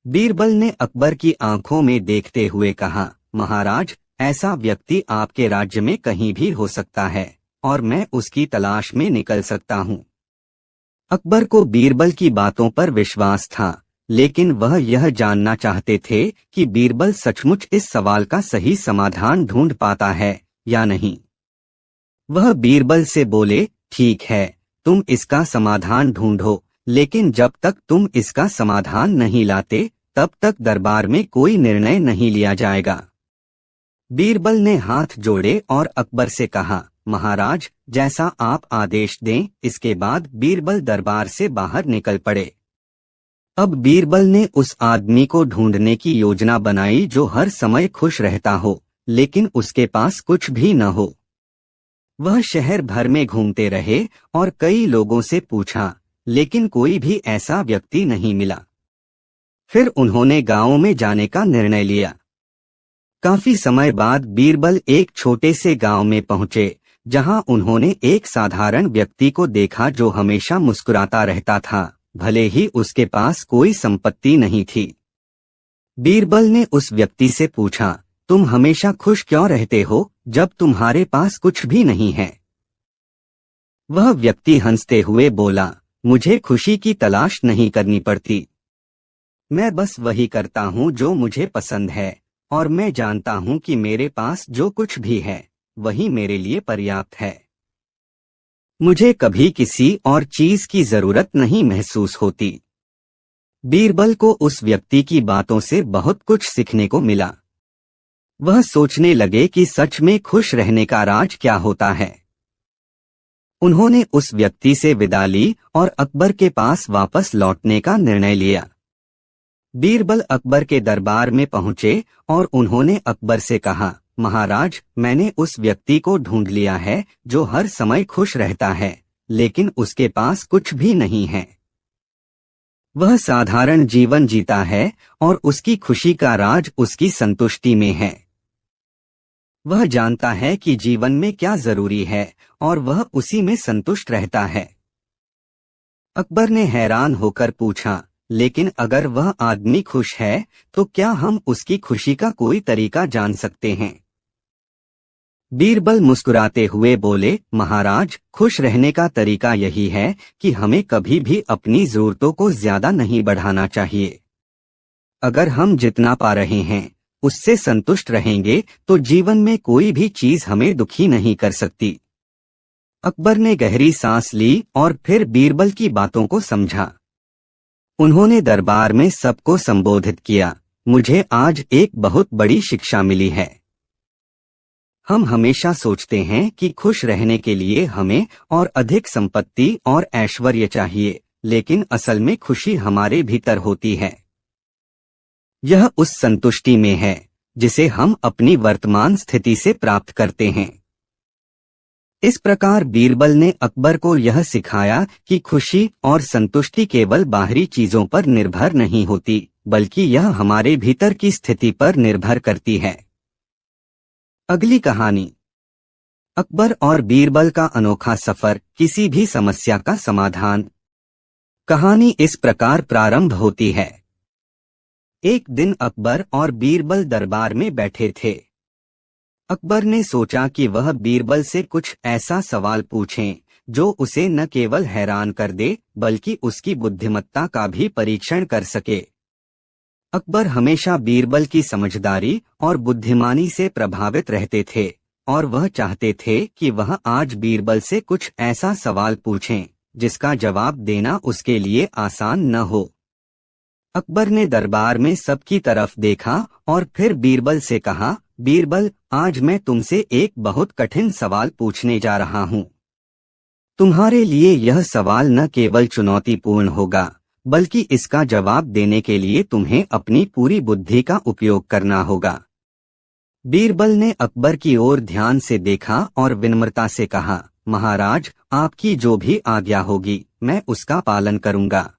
बीरबल ने अकबर की आंखों में देखते हुए कहा, महाराज, ऐसा व्यक्ति आपके राज्य में कहीं भी हो सकता है और मैं उसकी तलाश में निकल सकता हूँ। अकबर को बीरबल की बातों पर विश्वास था, लेकिन वह यह जानना चाहते थे कि बीरबल सचमुच इस सवाल का सही समाधान ढूंढ पाता है या नहीं। वह बीरबल से बोले, ठीक है, तुम इसका समाधान ढूंढो, लेकिन जब तक तुम इसका समाधान नहीं लाते तब तक दरबार में कोई निर्णय नहीं लिया जाएगा। बीरबल ने हाथ जोड़े और अकबर से कहा, महाराज, जैसा आप आदेश दें। इसके बाद बीरबल दरबार से बाहर निकल पड़े। अब बीरबल ने उस आदमी को ढूंढने की योजना बनाई जो हर समय खुश रहता हो, लेकिन उसके पास कुछ भी न हो। वह शहर भर में घूमते रहे और कई लोगों से पूछा, लेकिन कोई भी ऐसा व्यक्ति नहीं मिला। फिर उन्होंने गांव में जाने का निर्णय लिया। काफी समय बाद बीरबल एक छोटे से गांव में पहुंचे, जहां उन्होंने एक साधारण व्यक्ति को देखा जो हमेशा मुस्कुराता रहता था, भले ही उसके पास कोई संपत्ति नहीं थी। बीरबल ने उस व्यक्ति से पूछा, तुम हमेशा खुश क्यों रहते हो जब तुम्हारे पास कुछ भी नहीं है? वह व्यक्ति हंसते हुए बोला, मुझे खुशी की तलाश नहीं करनी पड़ती। मैं बस वही करता हूँ जो मुझे पसंद है, और मैं जानता हूँ कि मेरे पास जो कुछ भी है वही मेरे लिए पर्याप्त है। मुझे कभी किसी और चीज की जरूरत नहीं महसूस होती। बीरबल को उस व्यक्ति की बातों से बहुत कुछ सीखने को मिला। वह सोचने लगे कि सच में खुश रहने का राज क्या होता है। उन्होंने उस व्यक्ति से विदा ली और अकबर के पास वापस लौटने का निर्णय लिया। बीरबल अकबर के दरबार में पहुंचे और उन्होंने अकबर से कहा, महाराज, मैंने उस व्यक्ति को ढूंढ लिया है जो हर समय खुश रहता है, लेकिन उसके पास कुछ भी नहीं है। वह साधारण जीवन जीता है और उसकी खुशी का राज उसकी संतुष्टि में है। वह जानता है कि जीवन में क्या जरूरी है और वह उसी में संतुष्ट रहता है। अकबर ने हैरान होकर पूछा, लेकिन अगर वह आदमी खुश है तो क्या हम उसकी खुशी का कोई तरीका जान सकते हैं? बीरबल मुस्कुराते हुए बोले, महाराज, खुश रहने का तरीका यही है कि हमें कभी भी अपनी जरूरतों को ज्यादा नहीं बढ़ाना चाहिए। अगर हम जितना पा रहे हैं उससे संतुष्ट रहेंगे तो जीवन में कोई भी चीज हमें दुखी नहीं कर सकती। अकबर ने गहरी सांस ली और फिर बीरबल की बातों को समझा। उन्होंने दरबार में सबको संबोधित किया, मुझे आज एक बहुत बड़ी शिक्षा मिली है। हम हमेशा सोचते हैं कि खुश रहने के लिए हमें और अधिक संपत्ति और ऐश्वर्य चाहिए, लेकिन असल में खुशी हमारे भीतर होती है। यह उस संतुष्टि में है जिसे हम अपनी वर्तमान स्थिति से प्राप्त करते हैं। इस प्रकार बीरबल ने अकबर को यह सिखाया कि खुशी और संतुष्टि केवल बाहरी चीजों पर निर्भर नहीं होती, बल्कि यह हमारे भीतर की स्थिति पर निर्भर करती है। अगली कहानी, अकबर और बीरबल का अनोखा सफर, किसी भी समस्या का समाधान। कहानी इस प्रकार प्रारंभ होती है। एक दिन अकबर और बीरबल दरबार में बैठे थे। अकबर ने सोचा कि वह बीरबल से कुछ ऐसा सवाल पूछें जो उसे न केवल हैरान कर दे बल्कि उसकी बुद्धिमत्ता का भी परीक्षण कर सके। अकबर हमेशा बीरबल की समझदारी और बुद्धिमानी से प्रभावित रहते थे और वह चाहते थे कि वह आज बीरबल से कुछ ऐसा सवाल पूछें जिसका जवाब देना उसके लिए आसान न हो। अकबर ने दरबार में सबकी तरफ देखा और फिर बीरबल से कहा, बीरबल, आज मैं तुमसे एक बहुत कठिन सवाल पूछने जा रहा हूँ। तुम्हारे लिए यह सवाल न केवल चुनौतीपूर्ण होगा, बल्कि इसका जवाब देने के लिए तुम्हें अपनी पूरी बुद्धि का उपयोग करना होगा। बीरबल ने अकबर की ओर ध्यान से देखा और विनम्रता से कहा, महाराज, आपकी जो भी आज्ञा होगी मैं उसका पालन करूंगा।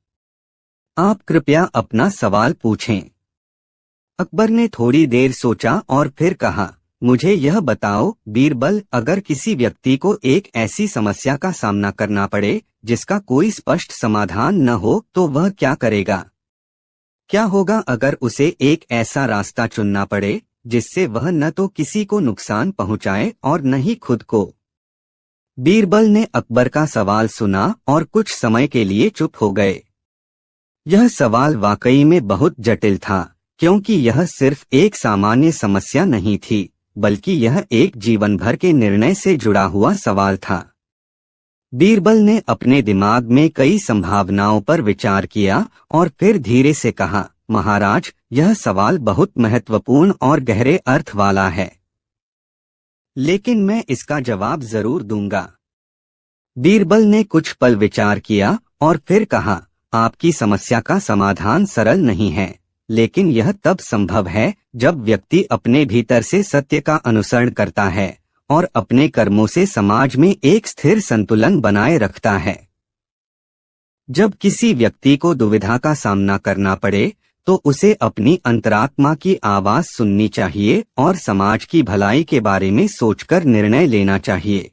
आप कृपया अपना सवाल पूछें। अकबर ने थोड़ी देर सोचा और फिर कहा, मुझे यह बताओ बीरबल, अगर किसी व्यक्ति को एक ऐसी समस्या का सामना करना पड़े जिसका कोई स्पष्ट समाधान न हो तो वह क्या करेगा? क्या होगा अगर उसे एक ऐसा रास्ता चुनना पड़े जिससे वह न तो किसी को नुकसान पहुंचाए और न ही खुद को? बीरबल ने अकबर का सवाल सुना और कुछ समय के लिए चुप हो गए। यह सवाल वाकई में बहुत जटिल था, क्योंकि यह सिर्फ एक सामान्य समस्या नहीं थी, बल्कि यह एक जीवन भर के निर्णय से जुड़ा हुआ सवाल था। बीरबल ने अपने दिमाग में कई संभावनाओं पर विचार किया और फिर धीरे से कहा, महाराज, यह सवाल बहुत महत्वपूर्ण और गहरे अर्थ वाला है, लेकिन मैं इसका जवाब जरूर दूंगा। बीरबल ने कुछ पल विचार किया और फिर कहा, आपकी समस्या का समाधान सरल नहीं है, लेकिन यह तब संभव है जब व्यक्ति अपने भीतर से सत्य का अनुसरण करता है और अपने कर्मों से समाज में एक स्थिर संतुलन बनाए रखता है। जब किसी व्यक्ति को दुविधा का सामना करना पड़े तो उसे अपनी अंतरात्मा की आवाज सुननी चाहिए और समाज की भलाई के बारे में सोचकर निर्णय लेना चाहिए।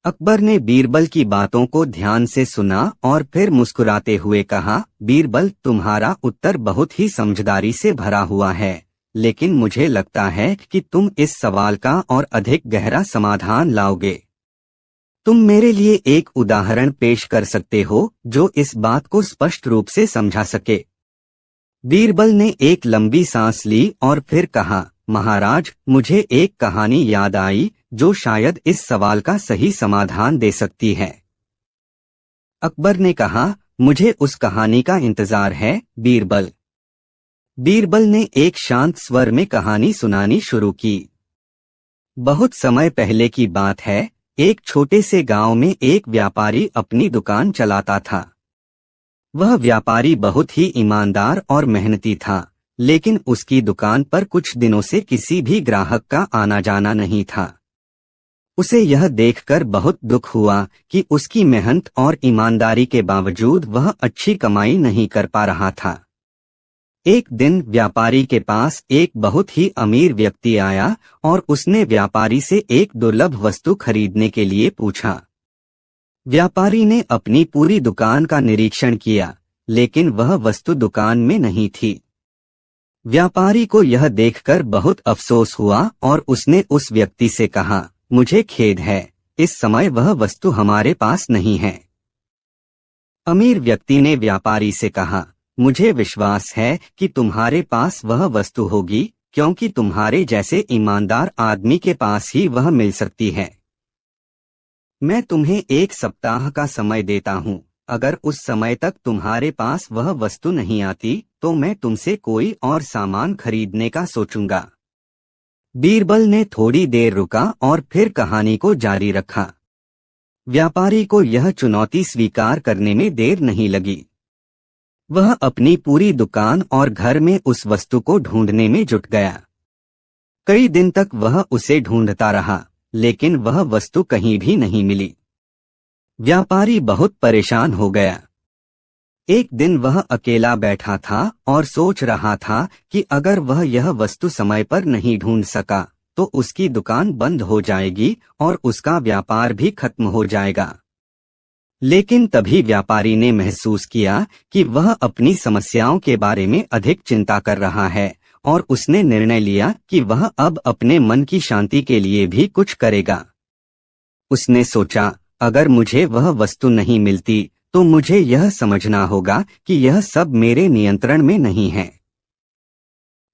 अकबर ने बीरबल की बातों को ध्यान से सुना और फिर मुस्कुराते हुए कहा, बीरबल, तुम्हारा उत्तर बहुत ही समझदारी से भरा हुआ है, लेकिन मुझे लगता है कि तुम इस सवाल का और अधिक गहरा समाधान लाओगे। तुम मेरे लिए एक उदाहरण पेश कर सकते हो जो इस बात को स्पष्ट रूप से समझा सके। बीरबल ने एक लंबी सांस ली और फिर कहा, महाराज, मुझे एक कहानी याद आई जो शायद इस सवाल का सही समाधान दे सकती है। अकबर ने कहा, मुझे उस कहानी का इंतजार है, बीरबल। बीरबल ने एक शांत स्वर में कहानी सुनानी शुरू की। बहुत समय पहले की बात है, एक छोटे से गांव में एक व्यापारी अपनी दुकान चलाता था। वह व्यापारी बहुत ही ईमानदार और मेहनती था, लेकिन उसकी दुकान पर कुछ दिनों से किसी भी ग्राहक का आना जाना नहीं था। उसे यह देखकर बहुत दुख हुआ कि उसकी मेहनत और ईमानदारी के बावजूद वह अच्छी कमाई नहीं कर पा रहा था। एक दिन व्यापारी के पास एक बहुत ही अमीर व्यक्ति आया और उसने व्यापारी से एक दुर्लभ वस्तु खरीदने के लिए पूछा। व्यापारी ने अपनी पूरी दुकान का निरीक्षण किया, लेकिन वह वस्तु दुकान में नहीं थी। व्यापारी को यह देखकर बहुत अफसोस हुआ और उसने उस व्यक्ति से कहा, मुझे खेद है, इस समय वह वस्तु हमारे पास नहीं है। अमीर व्यक्ति ने व्यापारी से कहा, मुझे विश्वास है कि तुम्हारे पास वह वस्तु होगी, क्योंकि तुम्हारे जैसे ईमानदार आदमी के पास ही वह मिल सकती है। मैं तुम्हें एक सप्ताह का समय देता हूँ। अगर उस समय तक तुम्हारे पास वह वस्तु नहीं आती तो मैं तुमसे कोई और सामान खरीदने का सोचूंगा। बीरबल ने थोड़ी देर रुका और फिर कहानी को जारी रखा। व्यापारी को यह चुनौती स्वीकार करने में देर नहीं लगी। वह अपनी पूरी दुकान और घर में उस वस्तु को ढूंढने में जुट गया। कई दिन तक वह उसे ढूंढता रहा, लेकिन वह वस्तु कहीं भी नहीं मिली। व्यापारी बहुत परेशान हो गया। एक दिन वह अकेला बैठा था और सोच रहा था कि अगर वह यह वस्तु समय पर नहीं ढूंढ सका तो उसकी दुकान बंद हो जाएगी और उसका व्यापार भी खत्म हो जाएगा। लेकिन तभी व्यापारी ने महसूस किया कि वह अपनी समस्याओं के बारे में अधिक चिंता कर रहा है और उसने निर्णय लिया कि वह अब अपने मन की शांति के लिए भी कुछ करेगा। उसने सोचा, अगर मुझे वह वस्तु नहीं मिलती तो मुझे यह समझना होगा कि यह सब मेरे नियंत्रण में नहीं है।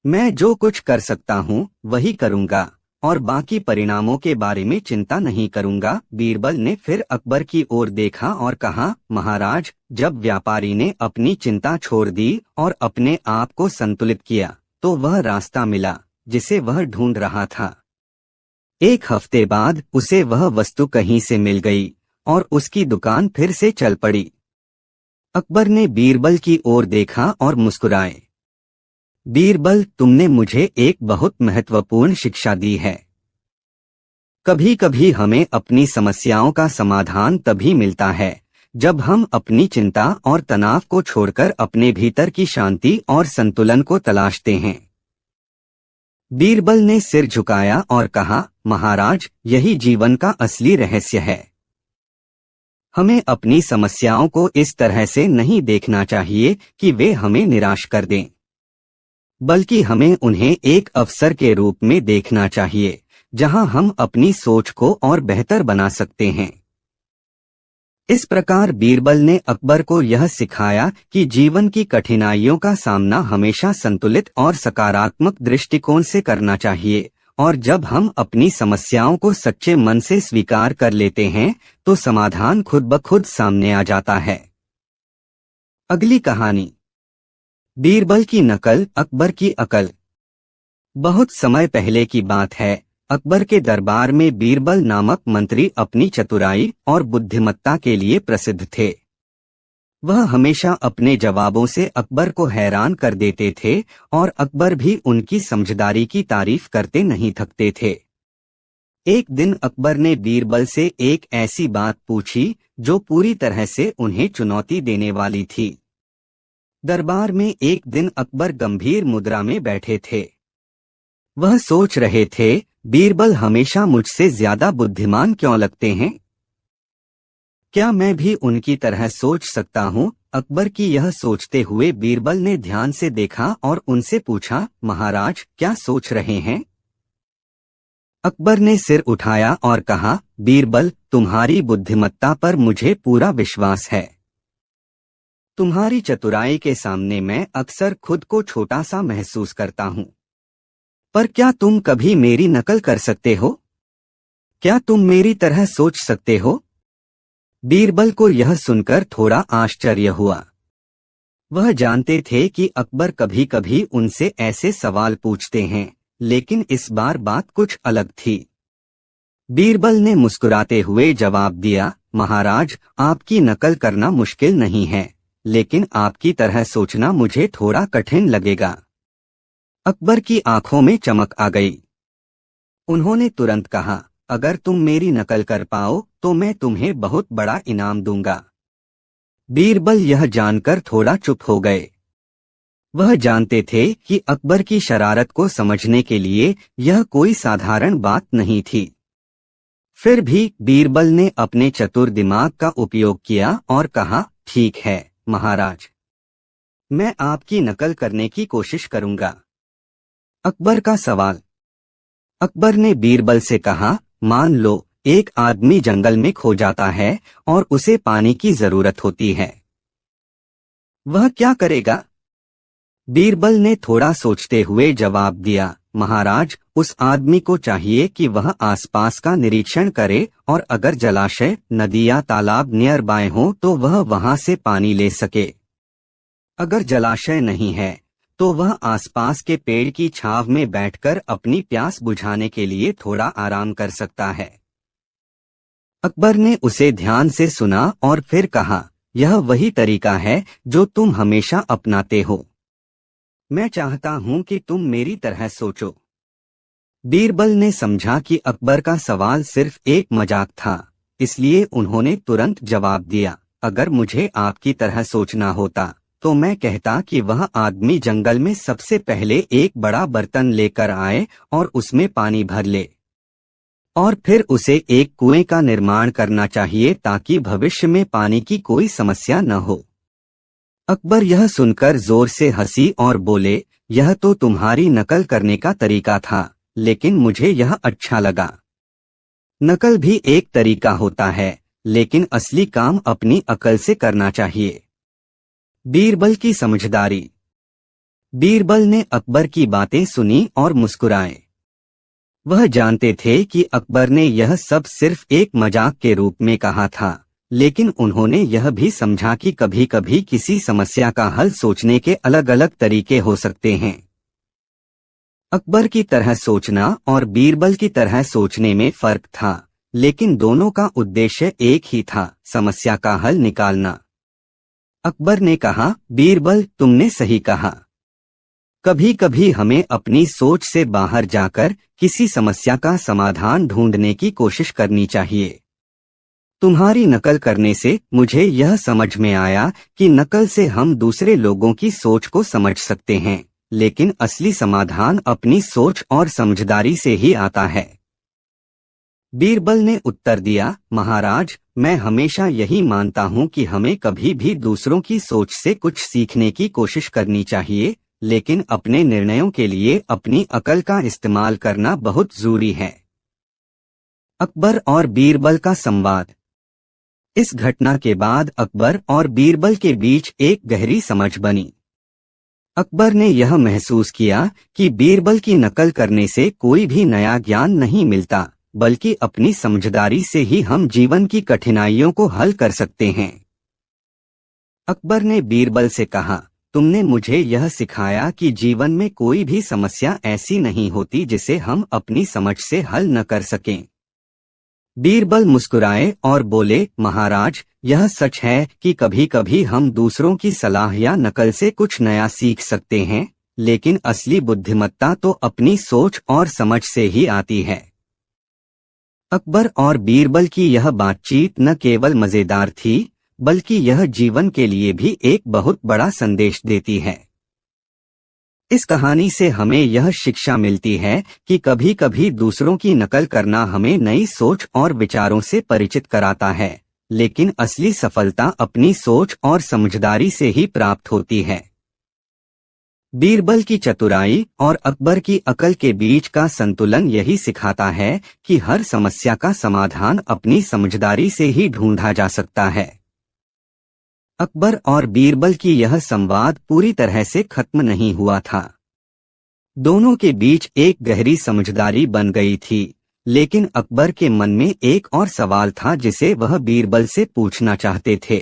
मैं जो कुछ कर सकता हूँ वही करूँगा और बाकी परिणामों के बारे में चिंता नहीं करूँगा। बीरबल ने फिर अकबर की ओर देखा और कहा, महाराज, जब व्यापारी ने अपनी चिंता छोड़ दी और अपने आप को संतुलित किया तो वह रास्ता मिला जिसे वह ढूंढ रहा था। एक हफ्ते बाद उसे वह वस्तु कहीं से मिल गई और उसकी दुकान फिर से चल पड़ी। अकबर ने बीरबल की ओर देखा और मुस्कुराए। बीरबल, तुमने मुझे एक बहुत महत्वपूर्ण शिक्षा दी है। कभी कभी हमें अपनी समस्याओं का समाधान तभी मिलता है जब हम अपनी चिंता और तनाव को छोड़कर अपने भीतर की शांति और संतुलन को तलाशते हैं। बीरबल ने सिर झुकाया और कहा, महाराज, यही जीवन का असली रहस्य है। हमें अपनी समस्याओं को इस तरह से नहीं देखना चाहिए कि वे हमें निराश कर दें, बल्कि हमें उन्हें एक अवसर के रूप में देखना चाहिए जहां हम अपनी सोच को और बेहतर बना सकते हैं। इस प्रकार बीरबल ने अकबर को यह सिखाया कि जीवन की कठिनाइयों का सामना हमेशा संतुलित और सकारात्मक दृष्टिकोण से करना चाहिए, और जब हम अपनी समस्याओं को सच्चे मन से स्वीकार कर लेते हैं तो समाधान खुद ब खुद सामने आ जाता है। अगली कहानी, बीरबल की नकल, अकबर की अकल। बहुत समय पहले की बात है। अकबर के दरबार में बीरबल नामक मंत्री अपनी चतुराई और बुद्धिमत्ता के लिए प्रसिद्ध थे। वह हमेशा अपने जवाबों से अकबर को हैरान कर देते थे और अकबर भी उनकी समझदारी की तारीफ करते नहीं थकते थे। एक दिन अकबर ने बीरबल से एक ऐसी बात पूछी जो पूरी तरह से उन्हें चुनौती देने वाली थी। दरबार में एक दिन अकबर गंभीर मुद्रा में बैठे थे। वह सोच रहे थे, बीरबल हमेशा मुझसे ज्यादा बुद्धिमान क्यों लगते हैं? क्या मैं भी उनकी तरह सोच सकता हूँ? अकबर की यह सोचते हुए बीरबल ने ध्यान से देखा और उनसे पूछा, महाराज, क्या सोच रहे हैं? अकबर ने सिर उठाया और कहा, बीरबल, तुम्हारी बुद्धिमत्ता पर मुझे पूरा विश्वास है। तुम्हारी चतुराई के सामने मैं अक्सर खुद को छोटा सा महसूस करता हूँ। पर क्या तुम कभी मेरी नकल कर सकते हो? क्या तुम मेरी तरह सोच सकते हो? बीरबल को यह सुनकर थोड़ा आश्चर्य हुआ। वह जानते थे कि अकबर कभी कभी उनसे ऐसे सवाल पूछते हैं, लेकिन इस बार बात कुछ अलग थी। बीरबल ने मुस्कुराते हुए जवाब दिया, महाराज, आपकी नकल करना मुश्किल नहीं है, लेकिन आपकी तरह सोचना मुझे थोड़ा कठिन लगेगा। अकबर की आंखों में चमक आ गई। उन्होंने तुरंत कहा, अगर तुम मेरी नकल कर पाओ तो मैं तुम्हें बहुत बड़ा इनाम दूंगा। बीरबल यह जानकर थोड़ा चुप हो गए। वह जानते थे कि अकबर की शरारत को समझने के लिए यह कोई साधारण बात नहीं थी। फिर भी बीरबल ने अपने चतुर दिमाग का उपयोग किया और कहा, ठीक है महाराज, मैं आपकी नकल करने की कोशिश करूंगा। अकबर का सवाल। अकबर ने बीरबल से कहा, मान लो एक आदमी जंगल में खो जाता है और उसे पानी की जरूरत होती है। वह क्या करेगा? बीरबल ने थोड़ा सोचते हुए जवाब दिया, महाराज, उस आदमी को चाहिए कि वह आसपास का निरीक्षण करे और अगर जलाशय, नदी या तालाब नियर बाय हो तो वह वहां से पानी ले सके। अगर जलाशय नहीं है तो वह आसपास के पेड़ की छांव में बैठकर अपनी प्यास बुझाने के लिए थोड़ा आराम कर सकता है। अकबर ने उसे ध्यान से सुना और फिर कहा, यह वही तरीका है जो तुम हमेशा अपनाते हो। मैं चाहता हूं कि तुम मेरी तरह सोचो। बीरबल ने समझा कि अकबर का सवाल सिर्फ एक मजाक था, इसलिए उन्होंने तुरंत जवाब दिया, अगर मुझे आपकी तरह सोचना होता तो मैं कहता कि वह आदमी जंगल में सबसे पहले एक बड़ा बर्तन लेकर आए और उसमें पानी भर ले, और फिर उसे एक कुएं का निर्माण करना चाहिए ताकि भविष्य में पानी की कोई समस्या न हो। अकबर यह सुनकर जोर से हंसी और बोले, यह तो तुम्हारी नकल करने का तरीका था, लेकिन मुझे यह अच्छा लगा। नकल भी एक तरीका होता है, लेकिन असली काम अपनी अकल से करना चाहिए। बीरबल की समझदारी। बीरबल ने अकबर की बातें सुनी और मुस्कुराए। वह जानते थे कि अकबर ने यह सब सिर्फ एक मजाक के रूप में कहा था, लेकिन उन्होंने यह भी समझा कि कभी कभी किसी समस्या का हल सोचने के अलग अलग तरीके हो सकते हैं। अकबर की तरह सोचना और बीरबल की तरह सोचने में फर्क था, लेकिन दोनों का उद्देश्य एक ही था, समस्या का हल निकालना। अकबर ने कहा, बीरबल, तुमने सही कहा। कभी कभी हमें अपनी सोच से बाहर जाकर किसी समस्या का समाधान ढूंढने की कोशिश करनी चाहिए। तुम्हारी नकल करने से मुझे यह समझ में आया कि नकल से हम दूसरे लोगों की सोच को समझ सकते हैं, लेकिन असली समाधान अपनी सोच और समझदारी से ही आता है। बीरबल ने उत्तर दिया, महाराज, मैं हमेशा यही मानता हूँ कि हमें कभी भी दूसरों की सोच से कुछ सीखने की कोशिश करनी चाहिए, लेकिन अपने निर्णयों के लिए अपनी अकल का इस्तेमाल करना बहुत जरूरी है। अकबर और बीरबल का संवाद। इस घटना के बाद अकबर और बीरबल के बीच एक गहरी समझ बनी। अकबर ने यह महसूस किया कि बीरबल की नकल करने से कोई भी नया ज्ञान नहीं मिलता, बल्कि अपनी समझदारी से ही हम जीवन की कठिनाइयों को हल कर सकते हैं। अकबर ने बीरबल से कहा, तुमने मुझे यह सिखाया कि जीवन में कोई भी समस्या ऐसी नहीं होती जिसे हम अपनी समझ से हल न कर सकें। बीरबल मुस्कुराए और बोले, महाराज, यह सच है कि कभी कभी हम दूसरों की सलाह या नकल से कुछ नया सीख सकते हैं, लेकिन असली बुद्धिमत्ता तो अपनी सोच और समझ से ही आती है। अकबर और बीरबल की यह बातचीत न केवल मजेदार थी, बल्कि यह जीवन के लिए भी एक बहुत बड़ा संदेश देती है। इस कहानी से हमें यह शिक्षा मिलती है कि कभी कभी दूसरों की नकल करना हमें नई सोच और विचारों से परिचित कराता है, लेकिन असली सफलता अपनी सोच और समझदारी से ही प्राप्त होती है। बीरबल की चतुराई और अकबर की अकल के बीच का संतुलन यही सिखाता है कि हर समस्या का समाधान अपनी समझदारी से ही ढूंढा जा सकता है। अकबर और बीरबल की यह संवाद पूरी तरह से खत्म नहीं हुआ था। दोनों के बीच एक गहरी समझदारी बन गई थी, लेकिन अकबर के मन में एक और सवाल था जिसे वह बीरबल से पूछना चाहते थे।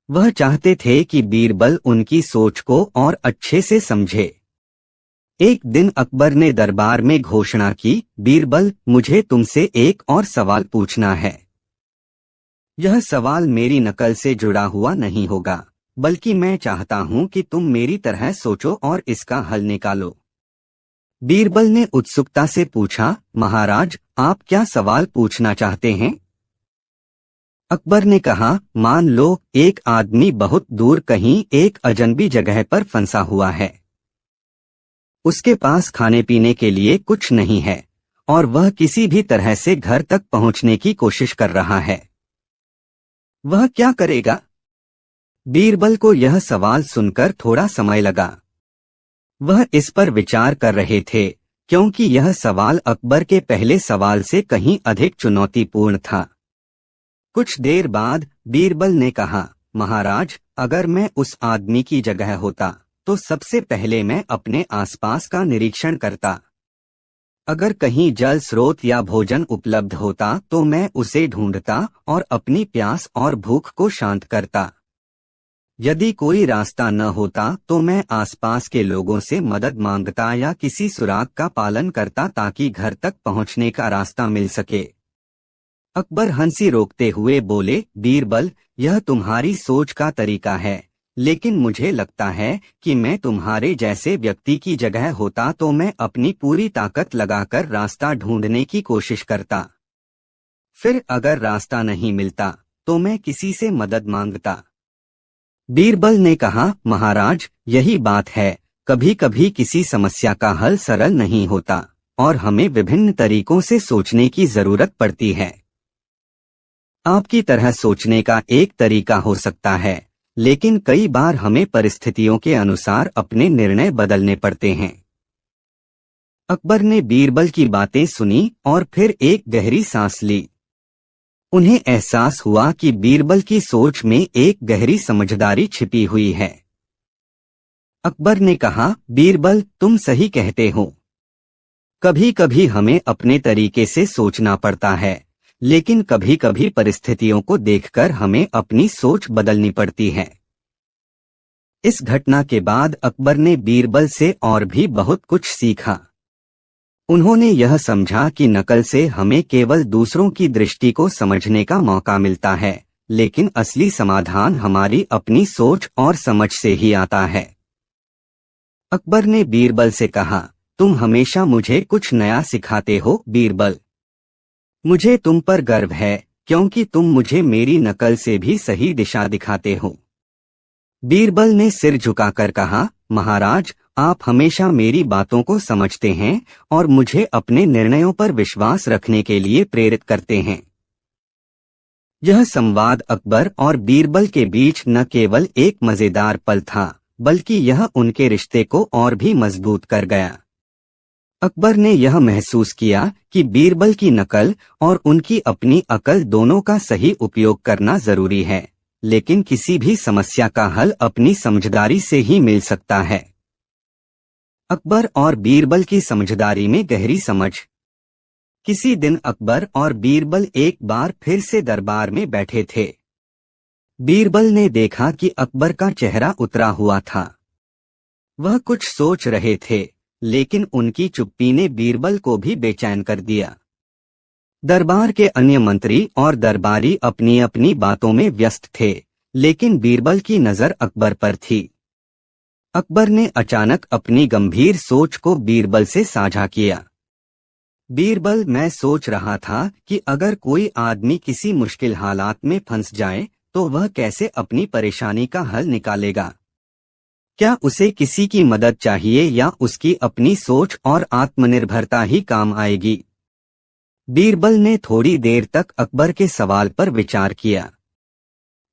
वह चाहते थे कि बीरबल उनकी सोच को और अच्छे से समझे। एक दिन अकबर ने दरबार में घोषणा की, बीरबल, मुझे तुमसे एक और सवाल पूछना है। यह सवाल मेरी नकल से जुड़ा हुआ नहीं होगा, बल्कि मैं चाहता हूं कि तुम मेरी तरह सोचो और इसका हल निकालो। बीरबल ने उत्सुकता से पूछा, महाराज, आप क्या सवाल पूछना चाहते हैं? अकबर ने कहा, मान लो एक आदमी बहुत दूर कहीं एक अजनबी जगह पर फंसा हुआ है। उसके पास खाने पीने के लिए कुछ नहीं है और वह किसी भी तरह से घर तक पहुंचने की कोशिश कर रहा है। वह क्या करेगा? बीरबल को यह सवाल सुनकर थोड़ा समय लगा। वह इस पर विचार कर रहे थे, क्योंकि यह सवाल अकबर के पहले सवाल से कहीं अधिक चुनौतीपूर्ण था। कुछ देर बाद बीरबल ने कहा, महाराज, अगर मैं उस आदमी की जगह होता तो सबसे पहले मैं अपने आसपास का निरीक्षण करता। अगर कहीं जल स्रोत या भोजन उपलब्ध होता तो मैं उसे ढूंढता और अपनी प्यास और भूख को शांत करता। यदि कोई रास्ता न होता तो मैं आसपास के लोगों से मदद मांगता या किसी सुराग का पालन करता ताकि घर तक पहुंचने का रास्ता मिल सके। अकबर हंसी रोकते हुए बोले, बीरबल, यह तुम्हारी सोच का तरीका है, लेकिन मुझे लगता है कि मैं तुम्हारे जैसे व्यक्ति की जगह होता तो मैं अपनी पूरी ताकत लगाकर रास्ता ढूंढने की कोशिश करता। फिर अगर रास्ता नहीं मिलता तो मैं किसी से मदद मांगता। बीरबल ने कहा, महाराज, यही बात है, कभी कभी किसी समस्या का हल सरल नहीं होता और हमें विभिन्न तरीकों से सोचने की जरूरत पड़ती है। आपकी तरह सोचने का एक तरीका हो सकता है, लेकिन कई बार हमें परिस्थितियों के अनुसार अपने निर्णय बदलने पड़ते हैं। अकबर ने बीरबल की बातें सुनी और फिर एक गहरी सांस ली। उन्हें एहसास हुआ कि बीरबल की सोच में एक गहरी समझदारी छिपी हुई है। अकबर ने कहा, बीरबल, तुम सही कहते हो। कभी कभी हमें अपने तरीके से सोचना पड़ता है, लेकिन कभी कभी परिस्थितियों को देखकर हमें अपनी सोच बदलनी पड़ती है। इस घटना के बाद अकबर ने बीरबल से और भी बहुत कुछ सीखा। उन्होंने यह समझा कि नकल से हमें केवल दूसरों की दृष्टि को समझने का मौका मिलता है, लेकिन असली समाधान हमारी अपनी सोच और समझ से ही आता है। अकबर ने बीरबल से कहा, तुम हमेशा मुझे कुछ नया सिखाते हो बीरबल। मुझे तुम पर गर्व है, क्योंकि तुम मुझे मेरी नकल से भी सही दिशा दिखाते हो। बीरबल ने सिर झुकाकर कहा, महाराज, आप हमेशा मेरी बातों को समझते हैं और मुझे अपने निर्णयों पर विश्वास रखने के लिए प्रेरित करते हैं। यह संवाद अकबर और बीरबल के बीच न केवल एक मजेदार पल था, बल्कि यह उनके रिश्ते को और भी मजबूत कर गया। अकबर ने यह महसूस किया कि बीरबल की नकल और उनकी अपनी अकल दोनों का सही उपयोग करना जरूरी है, लेकिन किसी भी समस्या का हल अपनी समझदारी से ही मिल सकता है। अकबर और बीरबल की समझदारी में गहरी समझ। किसी दिन अकबर और बीरबल एक बार फिर से दरबार में बैठे थे। बीरबल ने देखा कि अकबर का चेहरा उतरा हुआ था। वह कुछ सोच रहे थे, लेकिन उनकी चुप्पी ने बीरबल को भी बेचैन कर दिया। दरबार के अन्य मंत्री और दरबारी अपनी अपनी बातों में व्यस्त थे, लेकिन बीरबल की नजर अकबर पर थी। अकबर ने अचानक अपनी गंभीर सोच को बीरबल से साझा किया। बीरबल, मैं सोच रहा था कि अगर कोई आदमी किसी मुश्किल हालात में फंस जाए तो वह कैसे अपनी परेशानी का हल निकालेगा। क्या उसे किसी की मदद चाहिए या उसकी अपनी सोच और आत्मनिर्भरता ही काम आएगी? बीरबल ने थोड़ी देर तक अकबर के सवाल पर विचार किया।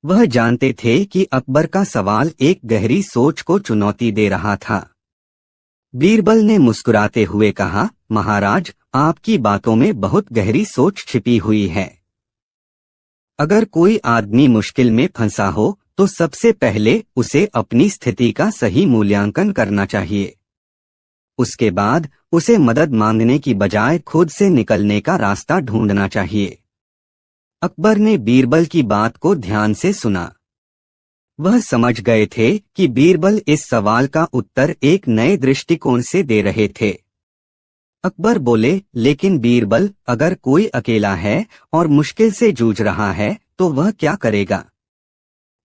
वह जानते थे कि अकबर का सवाल एक गहरी सोच को चुनौती दे रहा था। बीरबल ने मुस्कुराते हुए कहा, महाराज, आपकी बातों में बहुत गहरी सोच छिपी हुई है। अगर कोई आदमी मुश्किल में फंसा हो तो सबसे पहले उसे अपनी स्थिति का सही मूल्यांकन करना चाहिए। उसके बाद उसे मदद मांगने की बजाय खुद से निकलने का रास्ता ढूंढना चाहिए। अकबर ने बीरबल की बात को ध्यान से सुना। वह समझ गए थे कि बीरबल इस सवाल का उत्तर एक नए दृष्टिकोण से दे रहे थे। अकबर बोले, लेकिन बीरबल, अगर कोई अकेला है और मुश्किल से जूझ रहा है तो वह क्या करेगा?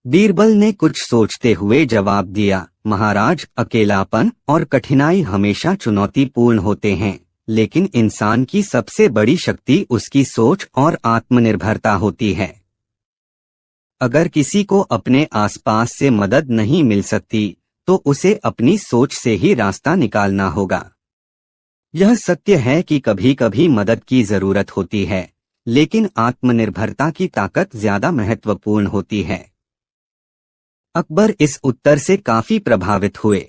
बीरबल ने कुछ सोचते हुए जवाब दिया, महाराज, अकेलापन और कठिनाई हमेशा चुनौतीपूर्ण होते हैं, लेकिन इंसान की सबसे बड़ी शक्ति उसकी सोच और आत्मनिर्भरता होती है। अगर किसी को अपने आसपास से मदद नहीं मिल सकती तो उसे अपनी सोच से ही रास्ता निकालना होगा। यह सत्य है कि कभी कभी मदद की जरूरत होती है, लेकिन आत्मनिर्भरता की ताकत ज्यादा महत्वपूर्ण होती है। अकबर इस उत्तर से काफी प्रभावित हुए।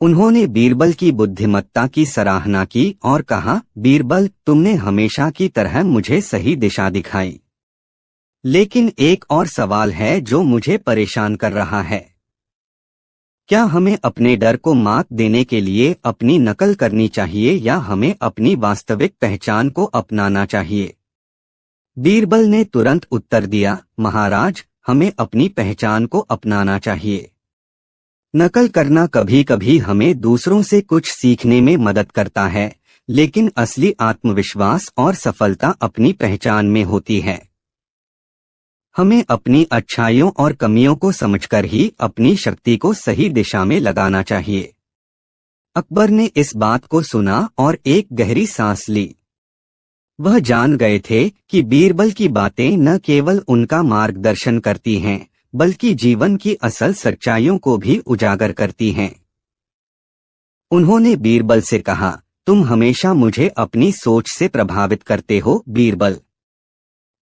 उन्होंने बीरबल की बुद्धिमत्ता की सराहना की और कहा, बीरबल, तुमने हमेशा की तरह मुझे सही दिशा दिखाई। लेकिन एक और सवाल है जो मुझे परेशान कर रहा है। क्या हमें अपने डर को मात देने के लिए अपनी नकल करनी चाहिए या हमें अपनी वास्तविक पहचान को अपनाना चाहिए? बीरबल ने तुरंत उत्तर दिया, महाराज, हमें अपनी पहचान को अपनाना चाहिए। नकल करना कभी कभी हमें दूसरों से कुछ सीखने में मदद करता है, लेकिन असली आत्मविश्वास और सफलता अपनी पहचान में होती है। हमें अपनी अच्छाइयों और कमियों को समझकर ही अपनी शक्ति को सही दिशा में लगाना चाहिए। अकबर ने इस बात को सुना और एक गहरी सांस ली। वह जान गए थे कि बीरबल की बातें न केवल उनका मार्गदर्शन करती हैं, बल्कि जीवन की असल सच्चाइयों को भी उजागर करती हैं। उन्होंने बीरबल से कहा, तुम हमेशा मुझे अपनी सोच से प्रभावित करते हो बीरबल।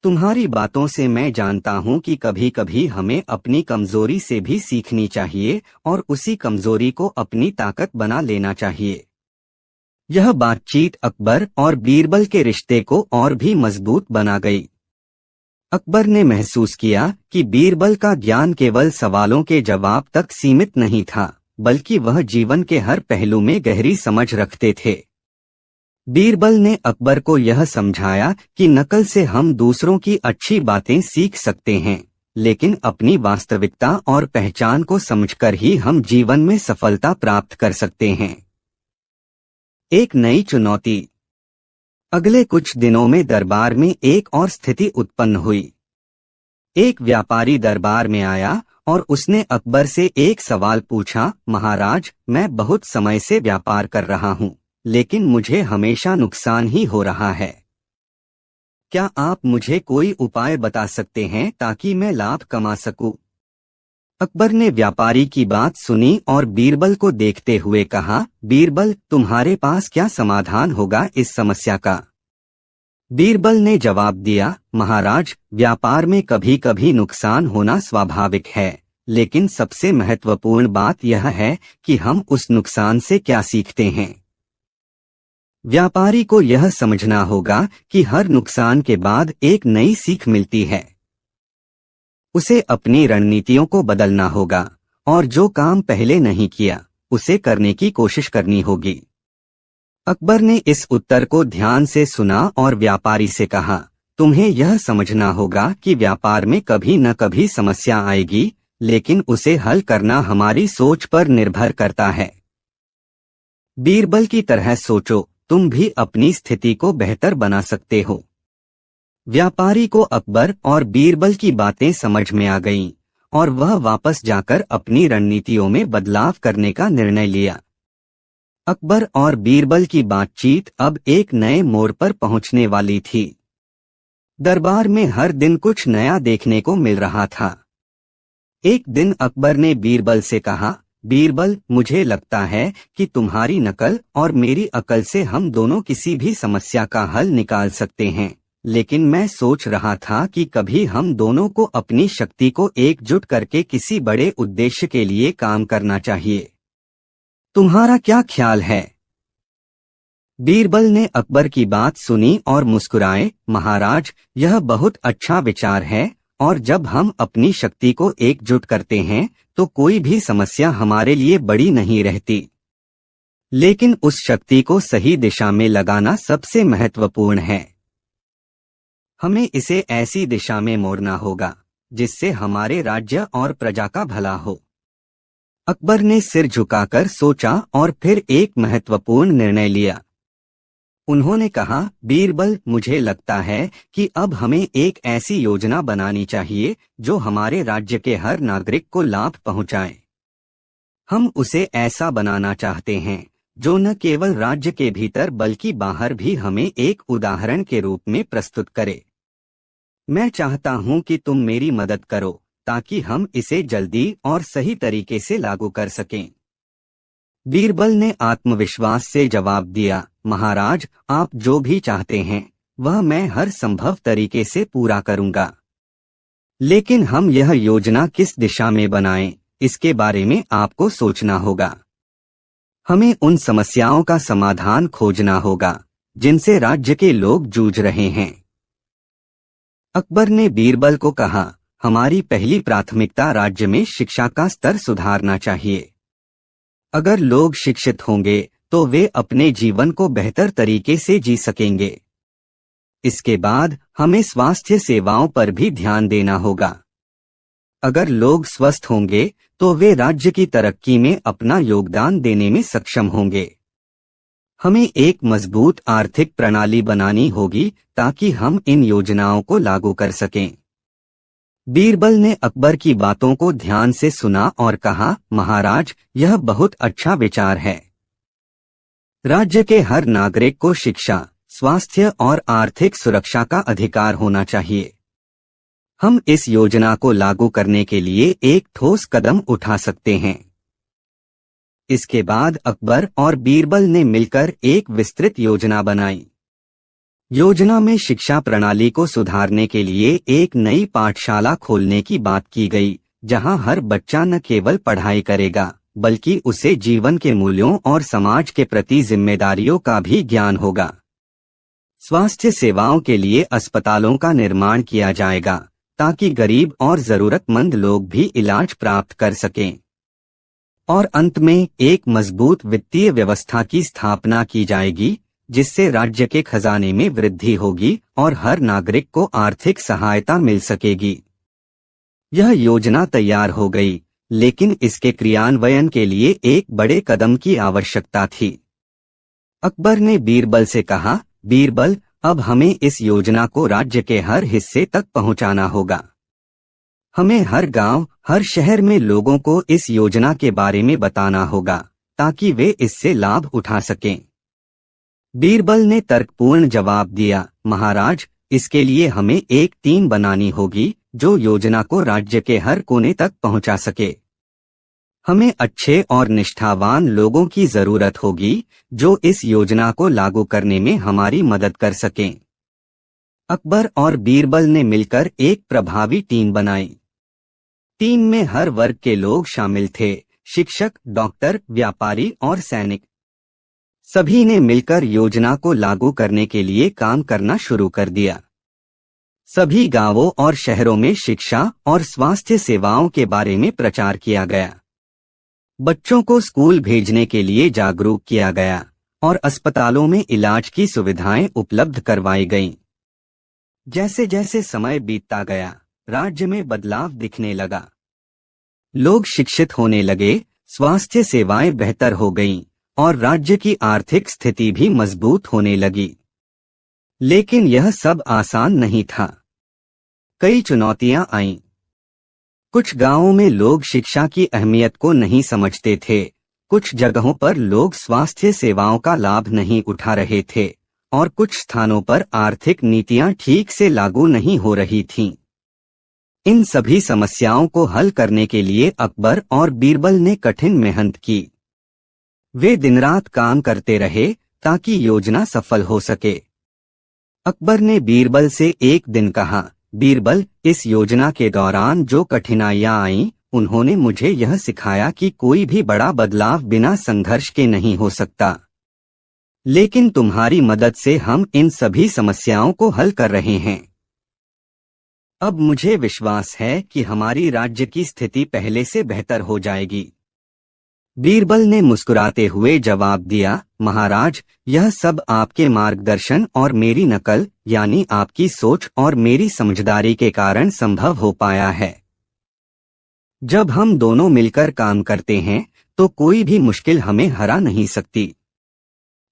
तुम्हारी बातों से मैं जानता हूं कि कभी कभी हमें अपनी कमजोरी से भी सीखनी चाहिए और उसी कमजोरी को अपनी ताकत बना लेना चाहिए। यह बातचीत अकबर और बीरबल के रिश्ते को और भी मजबूत बना गई। अकबर ने महसूस किया कि बीरबल का ज्ञान केवल सवालों के जवाब तक सीमित नहीं था, बल्कि वह जीवन के हर पहलू में गहरी समझ रखते थे। बीरबल ने अकबर को यह समझाया कि नकल से हम दूसरों की अच्छी बातें सीख सकते हैं, लेकिन अपनी वास्तविकता और पहचान को समझकर ही हम जीवन में सफलता प्राप्त कर सकते हैं। एक नई चुनौती। अगले कुछ दिनों में दरबार में एक और स्थिति उत्पन्न हुई। एक व्यापारी दरबार में आया और उसने अकबर से एक सवाल पूछा, महाराज, मैं बहुत समय से व्यापार कर रहा हूँ, लेकिन मुझे हमेशा नुकसान ही हो रहा है। क्या आप मुझे कोई उपाय बता सकते हैं ताकि मैं लाभ कमा सकूं? अकबर ने व्यापारी की बात सुनी और बीरबल को देखते हुए कहा, बीरबल, तुम्हारे पास क्या समाधान होगा इस समस्या का? बीरबल ने जवाब दिया, महाराज, व्यापार में कभी कभी नुकसान होना स्वाभाविक है, लेकिन सबसे महत्वपूर्ण बात यह है कि हम उस नुकसान से क्या सीखते हैं। व्यापारी को यह समझना होगा कि हर नुकसान के बाद एक नई सीख मिलती है। उसे अपनी रणनीतियों को बदलना होगा और जो काम पहले नहीं किया उसे करने की कोशिश करनी होगी। अकबर ने इस उत्तर को ध्यान से सुना और व्यापारी से कहा, तुम्हें यह समझना होगा कि व्यापार में कभी न कभी समस्या आएगी, लेकिन उसे हल करना हमारी सोच पर निर्भर करता है। बीरबल की तरह सोचो, तुम भी अपनी स्थिति को बेहतर बना सकते हो। व्यापारी को अकबर और बीरबल की बातें समझ में आ गईं और वह वापस जाकर अपनी रणनीतियों में बदलाव करने का निर्णय लिया। अकबर और बीरबल की बातचीत अब एक नए मोड़ पर पहुंचने वाली थी। दरबार में हर दिन कुछ नया देखने को मिल रहा था। एक दिन अकबर ने बीरबल से कहा, बीरबल, मुझे लगता है कि तुम्हारी नकल और मेरी अकल से हम दोनों किसी भी समस्या का हल निकाल सकते हैं, लेकिन मैं सोच रहा था कि कभी हम दोनों को अपनी शक्ति को एकजुट करके किसी बड़े उद्देश्य के लिए काम करना चाहिए। तुम्हारा क्या ख्याल है? बीरबल ने अकबर की बात सुनी और मुस्कुराए, महाराज, यह बहुत अच्छा विचार है और जब हम अपनी शक्ति को एकजुट करते हैं तो कोई भी समस्या हमारे लिए बड़ी नहीं रहती। लेकिन उस शक्ति को सही दिशा में लगाना सबसे महत्वपूर्ण है। हमें इसे ऐसी दिशा में मोड़ना होगा जिससे हमारे राज्य और प्रजा का भला हो। अकबर ने सिर झुकाकर सोचा और फिर एक महत्वपूर्ण निर्णय लिया। उन्होंने कहा, बीरबल, मुझे लगता है कि अब हमें एक ऐसी योजना बनानी चाहिए जो हमारे राज्य के हर नागरिक को लाभ पहुंचाए। हम उसे ऐसा बनाना चाहते हैं जो न केवल राज्य के भीतर बल्कि बाहर भी हमें एक उदाहरण के रूप में प्रस्तुत करे। मैं चाहता हूं कि तुम मेरी मदद करो ताकि हम इसे जल्दी और सही तरीके से लागू कर सकें। बीरबल ने आत्मविश्वास से जवाब दिया, महाराज, आप जो भी चाहते हैं वह मैं हर संभव तरीके से पूरा करूंगा। लेकिन हम यह योजना किस दिशा में बनाएं, इसके बारे में आपको सोचना होगा। हमें उन समस्याओं का समाधान खोजना होगा जिनसे राज्य के लोग जूझ रहे हैं। अकबर ने बीरबल को कहा, हमारी पहली प्राथमिकता राज्य में शिक्षा का स्तर सुधारना चाहिए। अगर लोग शिक्षित होंगे तो वे अपने जीवन को बेहतर तरीके से जी सकेंगे। इसके बाद हमें स्वास्थ्य सेवाओं पर भी ध्यान देना होगा। अगर लोग स्वस्थ होंगे तो वे राज्य की तरक्की में अपना योगदान देने में सक्षम होंगे। हमें एक मजबूत आर्थिक प्रणाली बनानी होगी ताकि हम इन योजनाओं को लागू कर सकें। बीरबल ने अकबर की बातों को ध्यान से सुना और कहा, महाराज, यह बहुत अच्छा विचार है। राज्य के हर नागरिक को शिक्षा, स्वास्थ्य और आर्थिक सुरक्षा का अधिकार होना चाहिए। हम इस योजना को लागू करने के लिए एक ठोस कदम उठा सकते हैं। इसके बाद अकबर और बीरबल ने मिलकर एक विस्तृत योजना बनाई। योजना में शिक्षा प्रणाली को सुधारने के लिए एक नई पाठशाला खोलने की बात की गई, जहां हर बच्चा न केवल पढ़ाई करेगा बल्कि उसे जीवन के मूल्यों और समाज के प्रति जिम्मेदारियों का भी ज्ञान होगा। स्वास्थ्य सेवाओं के लिए अस्पतालों का निर्माण किया जाएगा ताकि गरीब और जरूरतमंद लोग भी इलाज प्राप्त कर सकें। और अंत में एक मजबूत वित्तीय व्यवस्था की स्थापना की जाएगी जिससे राज्य के खजाने में वृद्धि होगी और हर नागरिक को आर्थिक सहायता मिल सकेगी। यह योजना तैयार हो गई, लेकिन इसके क्रियान्वयन के लिए एक बड़े कदम की आवश्यकता थी। अकबर ने बीरबल से कहा, बीरबल, अब हमें इस योजना को राज्य के हर हिस्से तक पहुंचाना होगा। हमें हर गांव, हर शहर में लोगों को इस योजना के बारे में बताना होगा ताकि वे इससे लाभ उठा सकें। बीरबल ने तर्कपूर्ण जवाब दिया, महाराज, इसके लिए हमें एक टीम बनानी होगी जो योजना को राज्य के हर कोने तक पहुंचा सके। हमें अच्छे और निष्ठावान लोगों की जरूरत होगी जो इस योजना को लागू करने में हमारी मदद कर सकें। अकबर और बीरबल ने मिलकर एक प्रभावी टीम बनाई। टीम में हर वर्ग के लोग शामिल थे, शिक्षक, डॉक्टर, व्यापारी और सैनिक। सभी ने मिलकर योजना को लागू करने के लिए काम करना शुरू कर दिया। सभी गांवों और शहरों में शिक्षा और स्वास्थ्य सेवाओं के बारे में प्रचार किया गया। बच्चों को स्कूल भेजने के लिए जागरूक किया गया और अस्पतालों में इलाज की सुविधाएं उपलब्ध करवाई गईं। जैसे जैसे समय बीतता गया, राज्य में बदलाव दिखने लगा। लोग शिक्षित होने लगे, स्वास्थ्य सेवाएं बेहतर हो गईं और राज्य की आर्थिक स्थिति भी मजबूत होने लगी। लेकिन यह सब आसान नहीं था। कई चुनौतियां आईं। कुछ गांवों में लोग शिक्षा की अहमियत को नहीं समझते थे, कुछ जगहों पर लोग स्वास्थ्य सेवाओं का लाभ नहीं उठा रहे थे और कुछ स्थानों पर आर्थिक नीतियां ठीक से लागू नहीं हो रही थीं। इन सभी समस्याओं को हल करने के लिए अकबर और बीरबल ने कठिन मेहनत की। वे दिन रात काम करते रहे ताकि योजना सफल हो सके। अकबर ने बीरबल से एक दिन कहा, बीरबल, इस योजना के दौरान जो कठिनाइयां आईं, उन्होंने मुझे यह सिखाया कि कोई भी बड़ा बदलाव बिना संघर्ष के नहीं हो सकता। लेकिन तुम्हारी मदद से हम इन सभी समस्याओं को हल कर रहे हैं। अब मुझे विश्वास है कि हमारी राज्य की स्थिति पहले से बेहतर हो जाएगी। बीरबल ने मुस्कुराते हुए जवाब दिया, महाराज, यह सब आपके मार्गदर्शन और मेरी नकल यानी आपकी सोच और मेरी समझदारी के कारण संभव हो पाया है। जब हम दोनों मिलकर काम करते हैं तो कोई भी मुश्किल हमें हरा नहीं सकती।